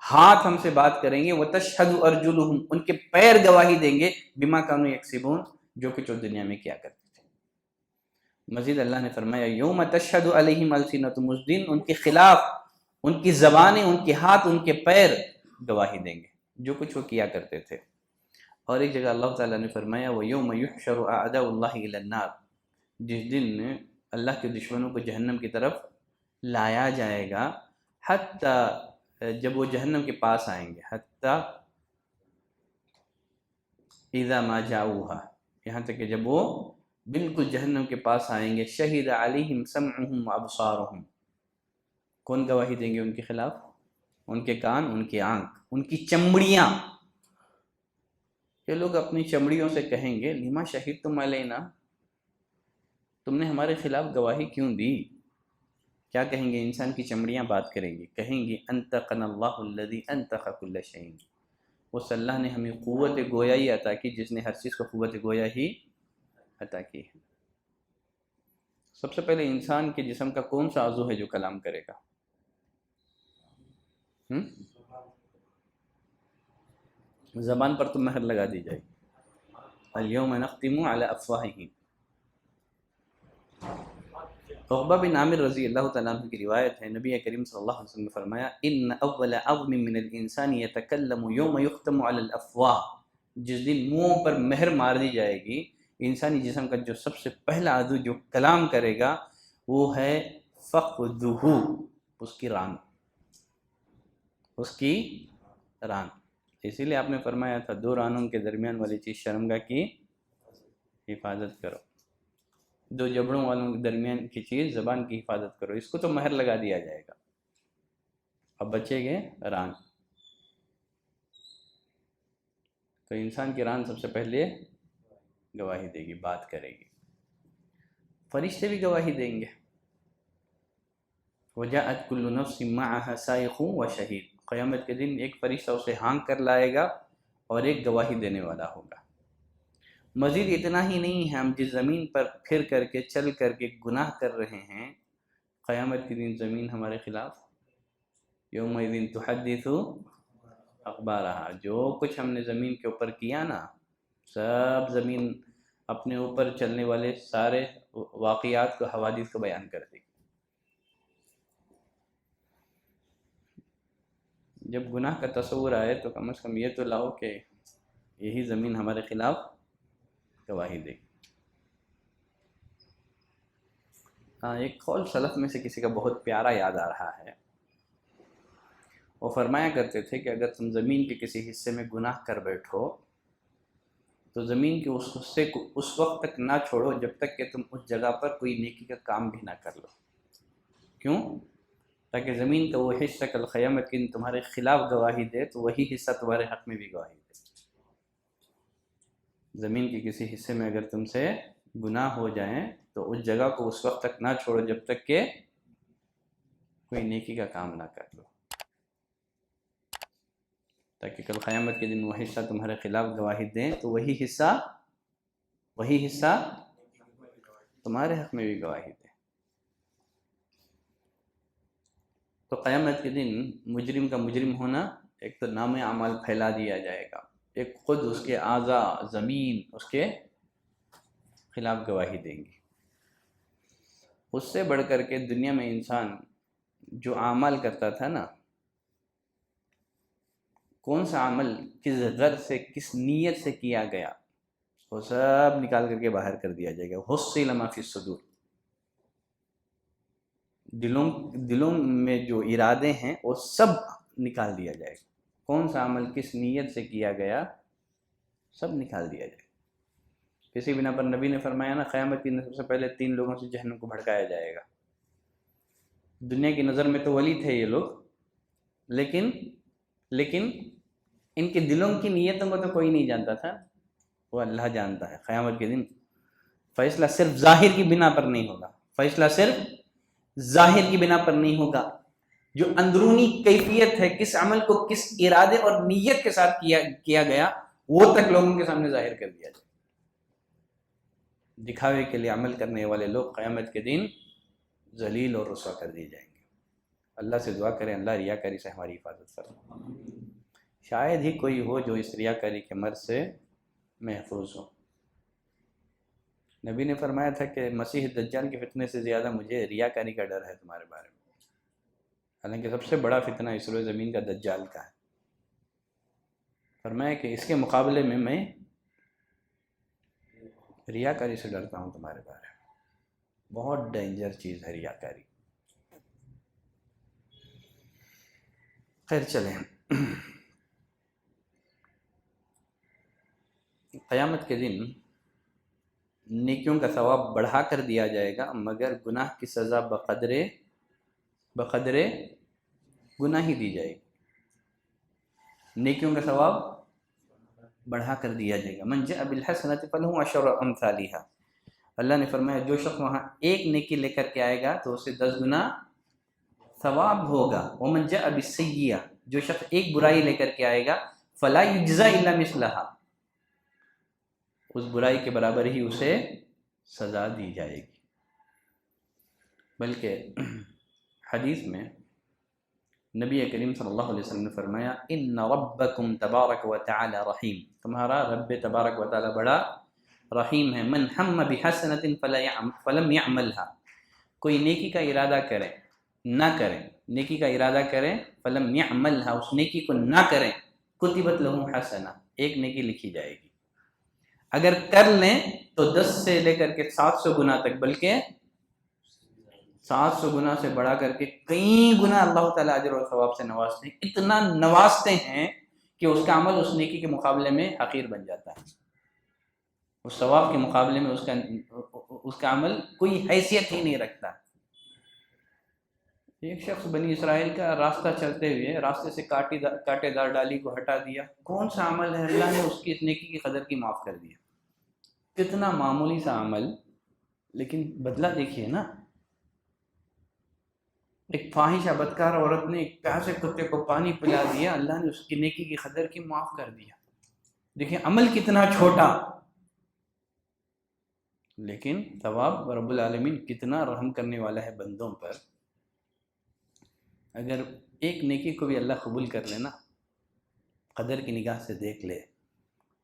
[SPEAKER 2] ہاتھ ہم سے بات کریں گے. وتشہد ارجلہم، ان کے پیر گواہی دیں گے، بما کانوا یکسبون، جو کچھ وہ دنیا میں کیا کرتے تھے. مزید اللہ نے فرمایا یوم تشہد علیہم السنتہم، اس دن ان کے خلاف ان کی زبانیں، ان کے ہاتھ، ان کے پیر گواہی دیں گے جو کچھ وہ کیا کرتے تھے. اور ایک جگہ اللہ تعالیٰ نے فرمایا وَيَوْمَ يُحْشَرُ أَعْدَاءُ اللَّهِ إِلَى النَّارِ، جس دن اللہ کے دشمنوں کو جہنم کی طرف لایا جائے گا، حتیٰ جب وہ جہنم کے پاس آئیں گے، حتیٰ اذا ما جاؤوها، یہاں تک کہ جب وہ بالکل جہنم کے پاس آئیں گے، شہد علیہم سمعہم وابصارہم، کون گواہی دیں گے ان کے خلاف؟ ان کے کان، ان کی آنکھ، ان کی چمڑیاں. یہ لوگ اپنی چمڑیوں سے کہیں گے لما شہدتم علینا، تم نے ہمارے خلاف گواہی کیوں دی؟ کیا کہیں گے؟ انسان کی چمڑیاں بات کریں گی، کہیں گی انطقنا اللہ الذی انطق کل شیء، اس اللہ نے ہمیں قوت گویائی عطا کی جس نے ہر چیز کو قوت گویائی عطا کی ہے. سب سے پہلے انسان کے جسم کا کون سا عضو ہے جو کلام کرے گا؟ زبان پر تو مہر لگا دی جائے گی. الیوم نختم علی افواہہم. عقبہ بن عامر رضی اللہ تعالیٰ عنہ کی روایت ہے، نبی کریم صلی اللہ علیہ وسلم نے فرمایا ان اول عظم من الانسان یتکلم یوم یختم علی الافواہ، جس دن منہوں پر مہر مار دی جائے گی، انسانی جسم کا جو سب سے پہلا عضو جو کلام کرے گا وہ ہے فخذہ، اس کی ران، اس کی ران. اسی لیے آپ نے فرمایا تھا دو رانوں کے درمیان والی چیز شرمگاہ کی حفاظت کرو، دو جبڑوں والوں کے درمیان کی چیز زبان کی حفاظت کرو. اس کو تو مہر لگا دیا جائے گا، اب بچے گے ران. تو انسان کی ران سب سے پہلے گواہی دے گی، بات کرے گی. فرشتے بھی گواہی دیں گے. وجاءت کل نفس معها سائق و شہید، قیامت کے دن ایک فرشتہ اسے ہانک کر لائے گا اور ایک گواہی دینے والا ہوگا۔ مزید اتنا ہی نہیں ہے، ہم جس زمین پر پھر کر کے چل کر کے گناہ کر رہے ہیں، قیامت کے دن زمین ہمارے خلاف یومئذ تحدث اخبارہا، جو کچھ ہم نے زمین کے اوپر کیا نا، سب زمین اپنے اوپر چلنے والے سارے واقعات کو، حوادث کو بیان کر دے گی۔ جب گناہ کا تصور آئے تو کم از کم یہ تو لاؤ کہ یہی زمین ہمارے خلاف گواہی دے گی۔ ہاں، ایک قول سلف میں سے کسی کا بہت پیارا یاد آ رہا ہے۔ وہ فرمایا کرتے تھے کہ اگر تم زمین کے کسی حصے میں گناہ کر بیٹھو تو زمین کے اس حصے کو اس وقت تک نہ چھوڑو جب تک کہ تم اس جگہ پر کوئی نیکی کا کام بھی نہ کر لو۔ کیوں؟ تاکہ زمین کا وہ حصہ کل قیامت کے دن تمہارے خلاف گواہی دے تو وہی حصہ تمہارے حق میں بھی گواہی دے۔ زمین کے کسی حصے میں اگر تم سے گناہ ہو جائیں تو اس جگہ کو اس وقت تک نہ چھوڑو جب تک کہ کوئی نیکی کا کام نہ کر لو، تاکہ کل قیامت کے دن وہ حصہ تمہارے خلاف گواہی دیں تو وہی حصہ تمہارے حق میں بھی گواہی دے۔ تو قیامت کے دن مجرم کا مجرم ہونا، ایک تو نام اعمال پھیلا دیا جائے گا، ایک خود اس کے اعضاء زمین اس کے خلاف گواہی دیں گی۔ اس سے بڑھ کر کے دنیا میں انسان جو اعمال کرتا تھا نا، کون سا عمل کس غرض سے کس نیت سے کیا گیا، وہ سب نکال کر کے باہر کر دیا جائے گا۔ حصل ما فی الصدور، دلوں میں جو ارادے ہیں وہ سب نکال دیا جائے گا۔ کون سا عمل کس نیت سے کیا گیا، سب نکال دیا جائے گا۔ کسی بنا پر نبی نے فرمایا نا، قیامت کی سب سے پہلے 3 لوگوں سے جہنم کو بھڑکایا جائے گا۔ دنیا کی نظر میں تو ولی تھے یہ لوگ، لیکن ان کے دلوں کی نیتوں کو تو کوئی نہیں جانتا تھا، وہ اللہ جانتا ہے۔ قیامت کے دن فیصلہ صرف ظاہر کی بنا پر نہیں ہوگا، فیصلہ صرف ظاہر کی بنا پر نہیں ہوگا، جو اندرونی کیفیت ہے، کس عمل کو کس ارادے اور نیت کے ساتھ کیا گیا، وہ تک لوگوں کے سامنے ظاہر کر دیا جائے۔ دکھاوے کے لیے عمل کرنے والے لوگ قیامت کے دن ذلیل اور رسوا کر دیے جائیں گے۔ اللہ سے دعا کریں اللہ ریاکاری سے ہماری حفاظت فرمائے۔ شاید ہی کوئی ہو جو اس ریاکاری کے مرض سے محفوظ ہو۔ نبی نے فرمایا تھا کہ مسیح دجال کے فتنے سے زیادہ مجھے ریاکاری کا ڈر ہے تمہارے بارے میں، حالانکہ سب سے بڑا فتنہ اس روئے زمین کا دجال کا ہے۔ فرمایا کہ اس کے مقابلے میں ریاکاری سے ڈرتا ہوں تمہارے بارے میں، بہت ڈینجر چیز ہے ریاکاری۔ خیر چلیں، قیامت کے دن نیکیوں کا ثواب بڑھا کر دیا جائے گا، مگر گناہ کی سزا بقدر گناہ ہی دی جائے گی۔ نیکیوں کا ثواب بڑھا کر دیا جائے گا۔ من جاء بالحسنۃ فلہ عشر امثالھا، اللہ نے فرمایا جو شخص وہاں ایک نیکی لے کر کے آئے گا تو اسے 10 گنا ثواب ہوگا۔ ومن جاء بالسیئہ، جو شخص ایک برائی لے کر کے آئے گا فلا یجزا الا مثلھا، اس برائی کے برابر ہی اسے سزا دی جائے گی۔ بلکہ حدیث میں نبی کریم صلی اللہ علیہ وسلم نے فرمایا ان ربکم تبارک و تعالی رحیم، تمہارا رب تبارک و تعالی بڑا رحیم ہے۔ من ہم بحسنۃ فلم یعملھا، کوئی نیکی کا ارادہ کرے نہ کریں، نیکی کا ارادہ کریں فلم یعملھا، اس نیکی کو نہ کریں، کتبت لہ حسنہ، ایک نیکی لکھی جائے گی۔ اگر کر لیں تو 10 سے لے کر کے 700 گنا تک، بلکہ 700 گنا سے بڑھا کر کے کئی گنا اللہ تعالیٰ اجر و ثواب سے نوازتے ہیں۔ اتنا نوازتے ہیں کہ اس کا عمل اس نیکی کے مقابلے میں حقیر بن جاتا ہے، اس ثواب کے مقابلے میں اس کا عمل کوئی حیثیت ہی نہیں رکھتا۔ ایک شخص بنی اسرائیل کا راستہ چلتے ہوئے راستے سے کانٹے دار ڈالی کو ہٹا دیا، کون سا عمل ہے، اللہ نے اس کی اس نیکی کی قدر کی معاف کر دیا۔ کتنا معمولی سا عمل، لیکن بدلہ دیکھیے نا۔ ایک فاحشہ بدکار عورت نے ایک پیاسے کتے کو پانی پلا دیا، اللہ نے اس کی نیکی کی قدر کی، معاف کر دیا۔ دیکھیں عمل کتنا چھوٹا، لیکن ثواب رب العالمین کتنا رحم کرنے والا ہے بندوں پر۔ اگر ایک نیکی کو بھی اللہ قبول کر لینا، قدر کی نگاہ سے دیکھ لے،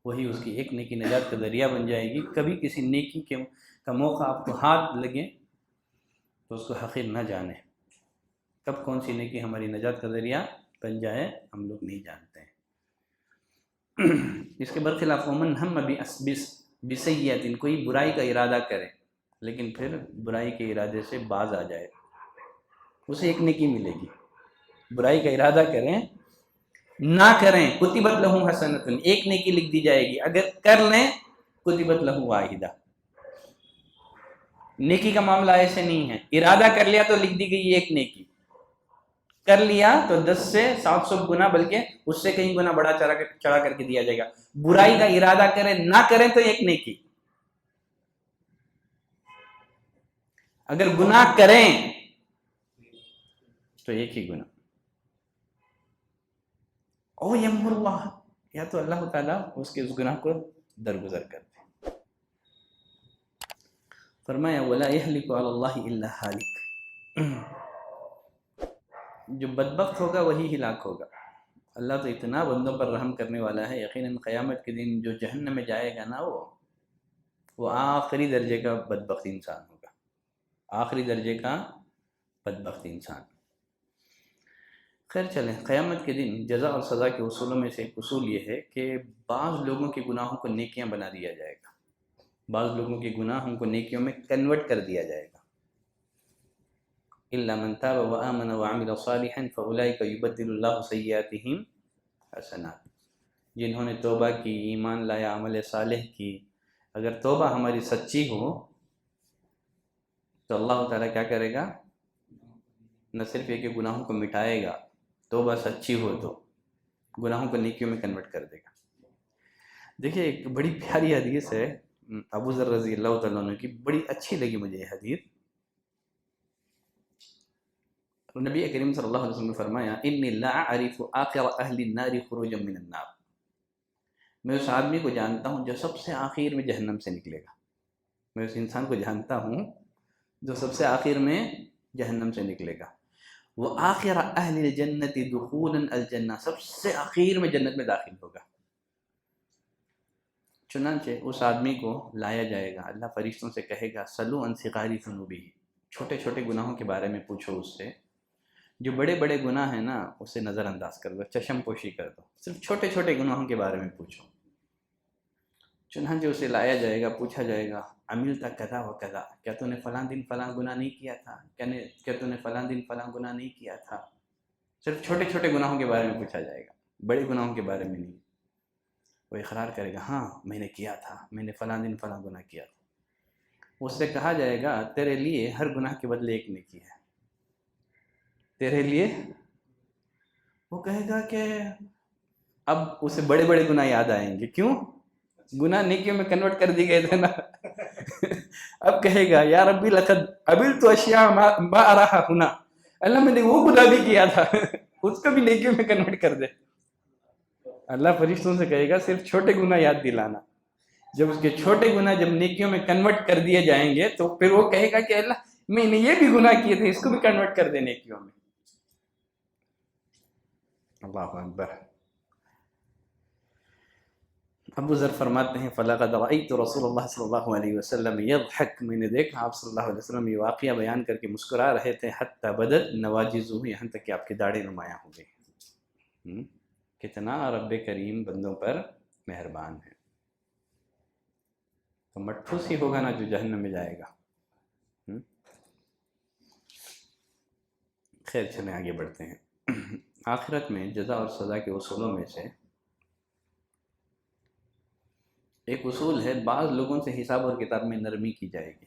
[SPEAKER 2] وہی اس کی ایک نیکی نجات کا ذریعہ بن جائے گی۔ کبھی کسی نیکی کا موقع آپ کو ہاتھ لگے تو اس کو حقیر نہ جانے، کب کون سی نیکی ہماری نجات کا ذریعہ بن جائے ہم لوگ نہیں جانتے ہیں۔ اس کے برخلاف ومن ہم بسیئۃ، کوئی برائی کا ارادہ کرے لیکن پھر برائی کے ارادے سے باز آ جائے، اسے ایک نیکی ملے گی۔ برائی کا ارادہ کریں نہ کریں، کتبت لہ حسنۃ، ایک نیکی لکھ دی جائے گی، اگر کر لیں کتبت لہ واحدہ۔ نیکی کا معاملہ ایسے نہیں ہے، ارادہ کر لیا تو لکھ دی گئی ایک نیکی، کر لیا تو 10 سے 700 گنا، بلکہ اس سے کہیں گنا بڑا چڑھا کر کے دیا جائے گا۔ برائی کا ارادہ کریں نہ کریں تو ایک نیکی، اگر گناہ کریں تو ایک ہی گناہ۔ او یمحو اللہ، یا تو اللہ تعالیٰ اس کے اس گناہ کو درگزر کرتے۔ فرمایا ولا یہلک علی اللہ الا ہالک، جو بدبخت ہوگا وہی ہلاک ہوگا۔ اللہ تو اتنا بندوں پر رحم کرنے والا ہے، یقیناً قیامت کے دن جو جہنم میں جائے گا نا، وہ آخری درجے کا بدبخت انسان ہوگا، آخری درجے کا بدبخت انسان۔ خیر چلیں، قیامت کے دن جزا اور سزا کے اصولوں میں سے ایک اصول یہ ہے کہ بعض لوگوں کے گناہوں کو نیکیاں بنا دیا جائے گا، بعض لوگوں کے گناہوں کو نیکیوں میں کنورٹ کر دیا جائے گا۔ الا من تاب وآمن وعمل صالحا فاولئک یبدل اللہ سیئاتہم حسنات، جنہوں نے توبہ کی، ایمان لایا، عمل صالح کی، اگر توبہ ہماری سچی ہو تو اللہ تعالیٰ کیا کرے گا؟ نہ صرف یہ کہ گناہوں کو مٹائے گا، توبہ سچی ہو تو گناہوں کو نیکیوں میں کنورٹ کر دے گا۔ دیکھیے ایک بڑی پیاری حدیث ہے ابو ذر رضی اللہ تعالیٰ عنہ کی، بڑی اچھی لگی مجھے یہ حدیث۔ نبی کریم صلی اللہ علیہ وسلم نے فرمایا انی لا اعرف آخر اہل النار خروجا من النار، میں اس آدمی کو جانتا ہوں جو سب سے آخر میں جہنم سے نکلے گا، میں اس انسان کو جانتا ہوں جو سب سے آخر میں جہنم سے نکلے گا۔ وہ آخر اہل الجنت دخولا الجنہ، سب سے آخر میں جنت میں داخل ہوگا۔ چنانچہ اس آدمی کو لایا جائے گا، اللہ فرشتوں سے کہے گا سلو عن صغار ذنوبہ، چھوٹے چھوٹے گناہوں کے بارے میں پوچھو اس سے، جو بڑے بڑے گناہ ہیں نا اسے نظر انداز کر دو، چشم پوشی کر دو، صرف چھوٹے چھوٹے گناہوں کے بارے میں پوچھو۔ چنانچہ اسے لایا جائے گا، پوچھا جائے گا عملت کذا و کذا، کیا تو نے فلاں دن فلاں گناہ نہیں کیا تھا؟ کیا تو نے فلاں دن فلاں گناہ نہیں کیا تھا؟ صرف چھوٹے چھوٹے گناہوں کے بارے میں پوچھا جائے گا، بڑے گناہوں کے بارے میں نہیں۔ وہ اقرار کرے گا ہاں میں نے کیا تھا، میں نے فلاں دن فلاں گناہ کیا تھا۔ اس سے کہا جائے گا تیرے لیے ہر گناہ کے بدلے ایک نیکی ہے، تیرے لیے۔ وہ کہے گا کہ اب اسے بڑے بڑے گناہ یاد آئیں گے، کیوں؟ گناہ نیکیوں میں کنورٹ کر دی گئے تھے نا۔ اب کہے گا یا ربی لقد عملت اشیاء ما اراها ہنا، اللہ میں نے وہ گناہ بھی کیا تھا، اس کو بھی نیکیوں میں کنورٹ کر دے۔ اللہ فرشتوں سے کہے گا صرف چھوٹے گناہ یاد دلانا۔ جب اس کے چھوٹے گناہ جب نیکیوں میں کنورٹ کر دیے جائیں گے تو پھر وہ کہے گا کہ اللہ میں نے یہ بھی گناہ کیے تھے، اس کو بھی کنورٹ کر دے نیکیوں میں۔ اللہ اکبر۔ ابو ذر فرماتے ہیں فَلَقَدْ رَأَيْتُ رسول اللہ صلی اللہ علیہ وسلم يضحك، میں نے دیکھا آپ صلی اللہ علیہ وسلم یہ واقعہ بیان کر کے مسکرا رہے تھے، حتی بدت نواجذہ، یہاں تک کہ آپ کی داڑھی نمایاں ہو گئی۔ کتنا رب کریم بندوں پر مہربان ہے۔ تو مٹھوس ہی ہوگا نا جو جہنم میں جائے گا۔ خیر چلیں آگے بڑھتے ہیں۔ آخرت میں جزا اور سزا کے اصولوں میں سے ایک اصول ہے، بعض لوگوں سے حساب اور کتاب میں نرمی کی جائے گی،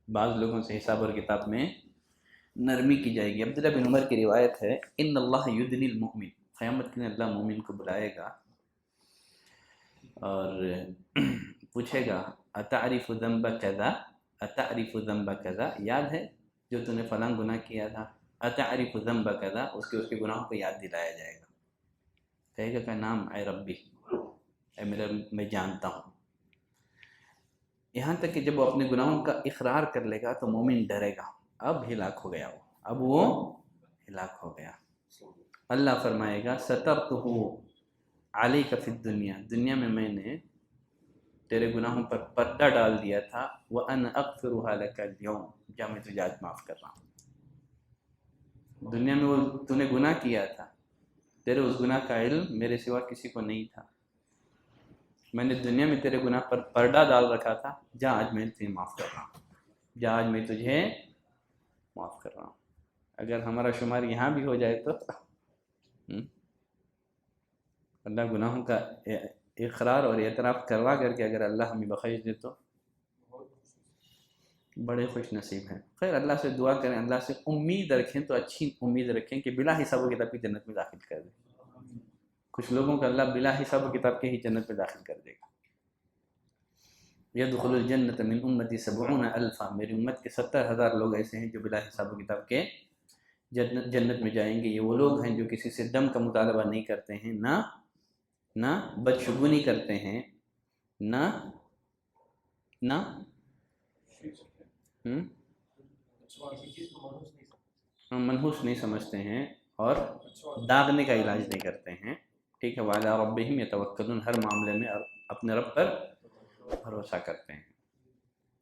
[SPEAKER 2] بعض لوگوں سے حساب اور کتاب میں نرمی کی جائے گی۔ عبداللہ بن عمر کی روایت ہے ان اللہ یدنی المؤمن، قیامت کے دن اللہ مومن کو بلائے گا اور پوچھے گا اتعرف ذنب کذا، اتعرف ذنب کذا، یاد ہے جو تو نے فلاں گناہ کیا تھا؟ اتعرف ذنب کذا، اس کے گناہوں کو یاد دلایا جائے گا، کہے گا کہ نام اے ربی، اے میرا میں جانتا ہوں. یہاں تک کہ جب وہ اپنے گناہوں کا اقرار کر لے گا تو مومن ڈرے گا، اب ہلاک ہو گیا اب وہ ہلاک ہو گیا. اللہ فرمائے گا سترتہ علیک فی الدنیا، دنیا میں نے تیرے گناہوں پر پردہ ڈال دیا تھا، وَأَنَا أَغْفِرُهَا لَكَ الْيَوْمَ، جا میں تجھے آج معاف کر رہا ہوں. دنیا میں وہ تو نے گناہ کیا تھا، تیرے اس گناہ کا علم میرے سوا کسی کو نہیں تھا، میں نے دنیا میں تیرے گناہ پر پردہ ڈال رکھا تھا، جا آج میں تجھے معاف کر رہا ہوں، جا آج میں تجھے معاف کر رہا ہوں. اگر ہمارا شمار یہاں بھی ہو جائے تو اللہ گناہوں کا اقرار اور اعتراف کروا کر کے اگر اللہ ہمیں بخش دے تو بڑے خوش نصیب ہیں. خیر اللہ سے دعا کریں، اللہ سے امید رکھیں، تو اچھی امید رکھیں کہ بلا حساب و کتاب کی جنت میں داخل کر دے. کچھ لوگوں کو اللہ بلا حساب و کتاب کے ہی جنت میں داخل کر دے گا. یدخل الجنت من امتی 70,000، میری امت کے 70,000 لوگ ایسے ہیں جو بلا حساب و کتاب کے جنت میں جائیں گے. یہ وہ لوگ ہیں جو کسی سے دم کا مطالبہ نہیں کرتے ہیں، نہ بدشگونی کرتے ہیں، نہ منحوس نہیں سمجھتے ہیں، اور داغنے کا علاج نہیں کرتے ہیں. ٹھیک ہے، وعلی ربہم یتوکلون، ہر معاملے میں اپنے رب پر بھروسہ کرتے ہیں.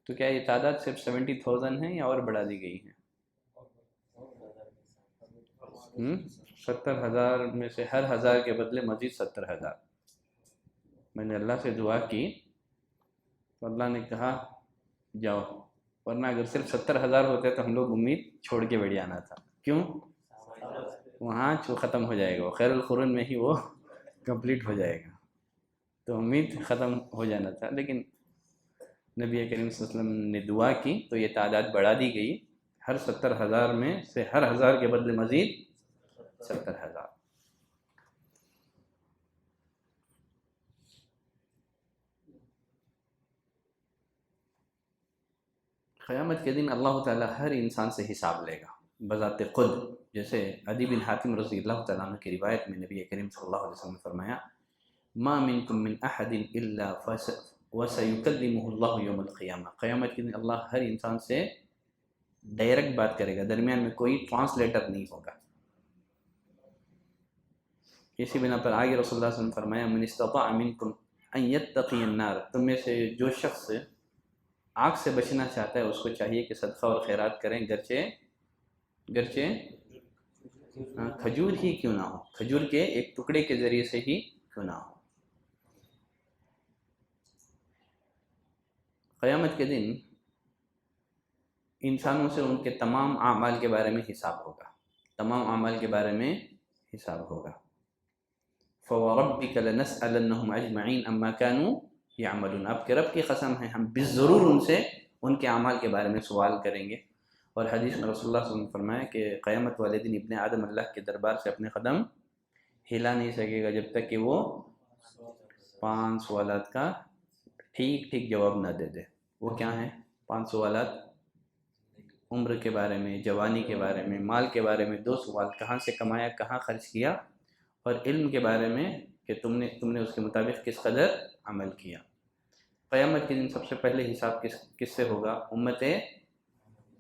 [SPEAKER 2] تو کیا یہ تعداد صرف 70,000 ہے یا اور بڑھا دی گئی ہے؟ 70,000 میں سے ہر 1000 کے بدلے مزید 70,000. میں نے اللہ سے دعا کی تو اللہ نے کہا جاؤ، ورنہ اگر صرف 70,000 ہوتے تو ہم لوگ امید چھوڑ کے بیٹھ جانا تھا. کیوں؟ وہاں ختم ہو جائے گا، خیر القرون میں ہی وہ کمپلیٹ ہو جائے گا، تو امید ختم ہو جانا تھا. لیکن نبی کریم صلی اللہ علیہ وسلم نے دعا کی تو یہ تعداد بڑھا دی گئی، ہر 70,000 میں سے ہر 1000 کے بدلے مزید 70,000. قیامت کے دن اللہ تعالیٰ ہر انسان سے حساب لے گا بذات خود. جیسے عدی بن حاتم رضی اللہ تعالیٰ عنہ کی روایت میں نبی کریم صلی اللہ علیہ وسلم نے فرمایا ما منکم من احد الا وسیکلمہ اللہ یوم القیامہ. قیامت کے دن اللہ ہر انسان سے ڈائریکٹ بات کرے گا، درمیان میں کوئی ٹرانسلیٹر نہیں ہوگا. اسی بنا پر آگے رسول اللہ صلی اللہ علیہ وسلم فرمایا من استطاع منکم ان یتقی النار، تم میں سے جو شخص آگ سے بچنا چاہتا ہے اس کو چاہیے کہ صدقہ اور خیرات کریں، گرچہ کھجور ہی کیوں نہ ہو، کھجور کے ایک ٹکڑے کے ذریعے سے ہی کیوں نہ ہو. قیامت کے دن انسانوں سے ان کے تمام اعمال کے بارے میں حساب ہوگا، تمام اعمال کے بارے میں حساب ہوگا. فَوَرَبِّكَ لَنَسْأَلَنَّهُمْ أَجْمَعِينَ عَمَّا كَانُوا يَعْمَلُونَ، آپ کے رب کی قسم ہے ہم بالضرور ان سے ان کے اعمال کے بارے میں سوال کریں گے. اور حدیث میں رسول اللہ صلی اللہ علیہ وسلم نے فرمایا کہ قیامت والے دن ابن آدم اللہ کے دربار سے اپنے قدم ہلا نہیں سکے گا جب تک کہ وہ 5 سوالات کا ٹھیک جواب نہ دے دے. وہ کیا ہیں 5 سوالات؟ عمر کے بارے میں، جوانی کے بارے میں، مال کے بارے میں 2 سوال، کہاں سے کمایا، کہاں خرچ کیا، اور علم کے بارے میں کہ تم نے اس کے مطابق کس قدر عمل کیا. قیامت کے دن سب سے پہلے حساب کس سے ہوگا؟ امت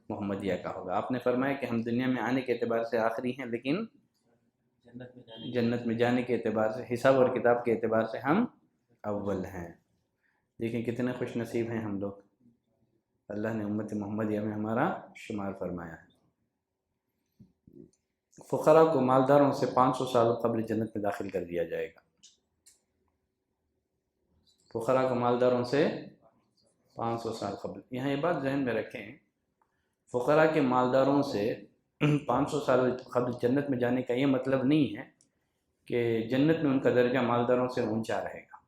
[SPEAKER 2] محمدیہ کا ہوگا. آپ نے فرمایا کہ ہم دنیا میں آنے کے اعتبار سے آخری ہیں، لیکن جنت میں جانے کے اعتبار سے، حساب اور کتاب کے اعتبار سے ہم اول ہیں. دیکھیں کتنے خوش نصیب ہیں ہم لوگ، اللہ نے امت محمدیہ میں ہمارا شمار فرمایا ہے. فقراء کو مالداروں سے 500 سال قبل جنت میں داخل کر دیا جائے گا. فقراء کو مالداروں سے 500 سال قبل. یہاں یہ بات ذہن میں رکھیں، فقراء کے مالداروں سے 500 سال قبل جنت میں جانے کا یہ مطلب نہیں ہے کہ جنت میں ان کا درجہ مالداروں سے اونچا رہے گا.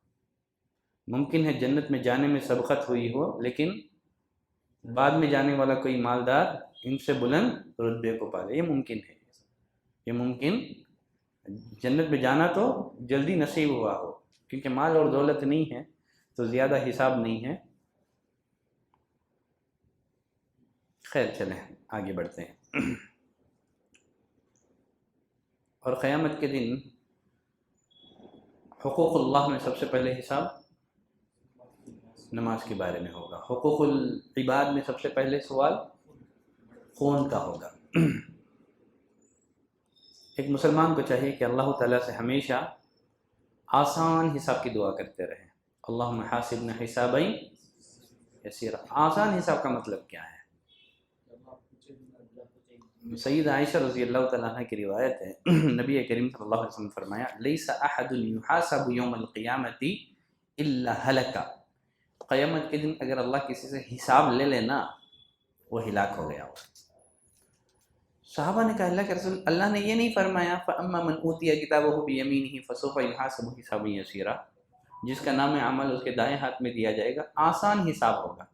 [SPEAKER 2] ممکن ہے جنت میں جانے میں سبقت ہوئی ہو، لیکن بعد میں جانے والا کوئی مالدار ان سے بلند رتبے کو پالے. یہ ممکن ہے، یہ ممکن جنت میں جانا تو جلدی نصیب ہوا ہو، کیونکہ مال اور دولت نہیں ہے تو زیادہ حساب نہیں ہے. خیر چلیں آگے بڑھتے ہیں. اور قیامت کے دن حقوق اللہ میں سب سے پہلے حساب نماز کے بارے میں ہوگا، حقوق العباد میں سب سے پہلے سوال خون کا ہوگا۔ ایک مسلمان کو چاہیے کہ اللہ تعالیٰ سے ہمیشہ آسان حساب کی دعا کرتے رہیں۔ اللہم حاسبنا حسابا یسیرا۔ آسان حساب کا مطلب کیا ہے؟ سید عائشہ رضی اللہ تعالیٰ عنہ کی روایت ہے، نبی کریم صلی اللہ علیہ وسلم فرمایا لیس احد یحاسب یوم القیامت الا ہلک۔ قیامت کے دن اگر اللہ کسی سے حساب لے لینا وہ ہلاک ہو گیا ہو۔ صحابہ نے کہا اللہ کے رسول، اللہ نے یہ نہیں فرمایا فاما من اوتی کتابہ بیمینہ فسوف یحاسب حسابا یسیرا، جس کا نام عمل اس کے دائیں ہاتھ میں دیا جائے گا آسان حساب ہوگا۔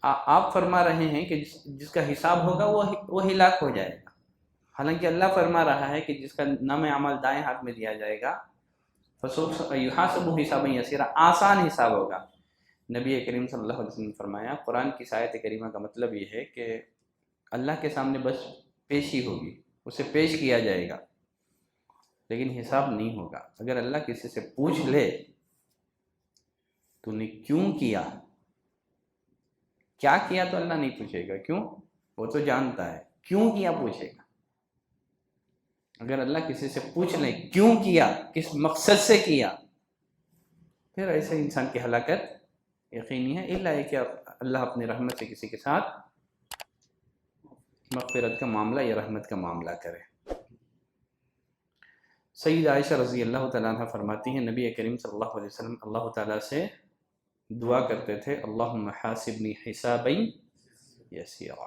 [SPEAKER 2] آپ فرما رہے ہیں کہ جس کا حساب ہوگا وہ ہلاک ہو جائے گا، حالانکہ اللہ فرما رہا ہے کہ جس کا نام عمل دائیں ہاتھ میں دیا جائے گا فسوف یحاسب حسابا یسیرا، آسان حساب ہوگا۔ نبی کریم صلی اللہ علیہ وسلم نے فرمایا قرآن کی آیت کریمہ کا مطلب یہ ہے کہ اللہ کے سامنے بس پیشی ہوگی، اسے پیش کیا جائے گا لیکن حساب نہیں ہوگا۔ اگر اللہ کسی سے پوچھ لے تو نے کیوں کیا، کیا کیا تو اللہ نہیں پوچھے گا، کیوں؟ وہ تو جانتا ہے، کیوں کیا پوچھے گا۔ اگر اللہ کسی سے پوچھ لے کیوں کیا، کس مقصد سے کیا، پھر ایسے انسان کی ہلاکت یقینی ہے، الا ہے کہ اللہ اپنی رحمت سے کسی کے ساتھ مغفرت کا معاملہ یا رحمت کا معاملہ کرے۔ سید عائشہ رضی اللہ تعالیٰ عنہ فرماتی ہیں نبی کریم صلی اللہ علیہ وسلم اللہ تعالیٰ سے دعا کرتے تھے اللہم حاسبنی حسابا یسیرا۔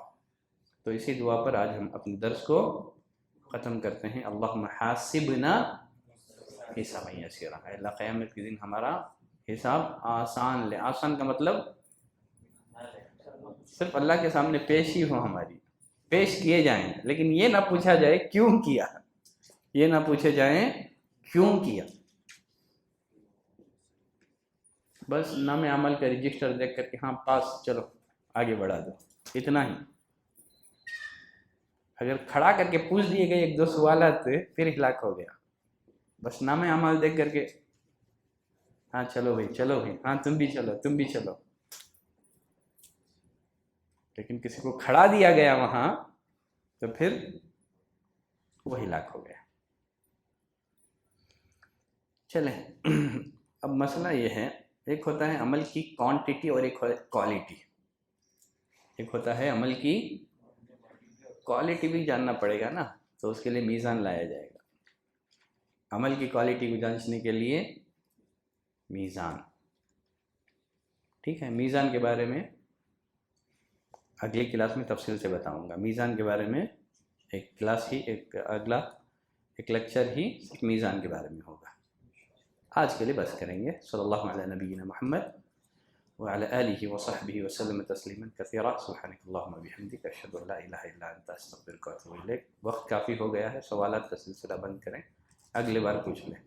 [SPEAKER 2] تو اسی دعا پر آج ہم اپنے درس کو ختم کرتے ہیں۔ اللہم حاسبنا حسابا یسیرا، اے اللہ قیامت کے دن ہمارا حساب آسان لے۔ آسان کا مطلب صرف اللہ کے سامنے پیش ہی ہو، ہماری پیش کیے جائیں، لیکن یہ نہ پوچھا جائے کیوں کیا، یہ نہ پوچھے جائیں کیوں کیا، بس نام عمل کا رجسٹر دیکھ کر کے ہاں پاس، چلو آگے بڑھا دو، اتنا ہی۔ اگر کھڑا کر کے پوچھ دیے گئے ایک دو سوالات پھر ہلاک ہو گیا۔ بس نام عمل دیکھ کر کے ہاں چلو بھائی، چلو بھائی، ہاں تم بھی چلو، تم بھی چلو، لیکن کسی کو کھڑا دیا گیا وہاں تو پھر وہ ہلاک ہو گیا۔ چلیں اب مسئلہ یہ ہے، ایک ہوتا ہے عمل کی کوانٹٹی اور ایک کوالٹی۔ ایک ہوتا ہے عمل کی کوالٹی بھی جاننا پڑے گا نا، تو اس کے لیے میزان لایا جائے گا۔ عمل کی کوالٹی کو جانچنے کے لیے میزان، ٹھیک ہے۔ میزان کے بارے میں اگلی کلاس میں تفصیل سے بتاؤں گا۔ میزان کے بارے میں ایک کلاس ہی، ایک لیکچر ہی ایک میزان کے بارے میں ہوگا۔ آج کے لیے بس کریں گے۔ صلی اللہ علیہ نبینا محمد وعلى آله وصحبه وسلم تسلیما کثیرا۔ سبحانک اللہم وبحمدک، اشہد ان لا الہ الا انت، استغفرک واتوب الیک۔ وقت کافی ہو گیا ہے، سوالات کا سلسلہ بند کریں، اگلے بار پوچھ لیں۔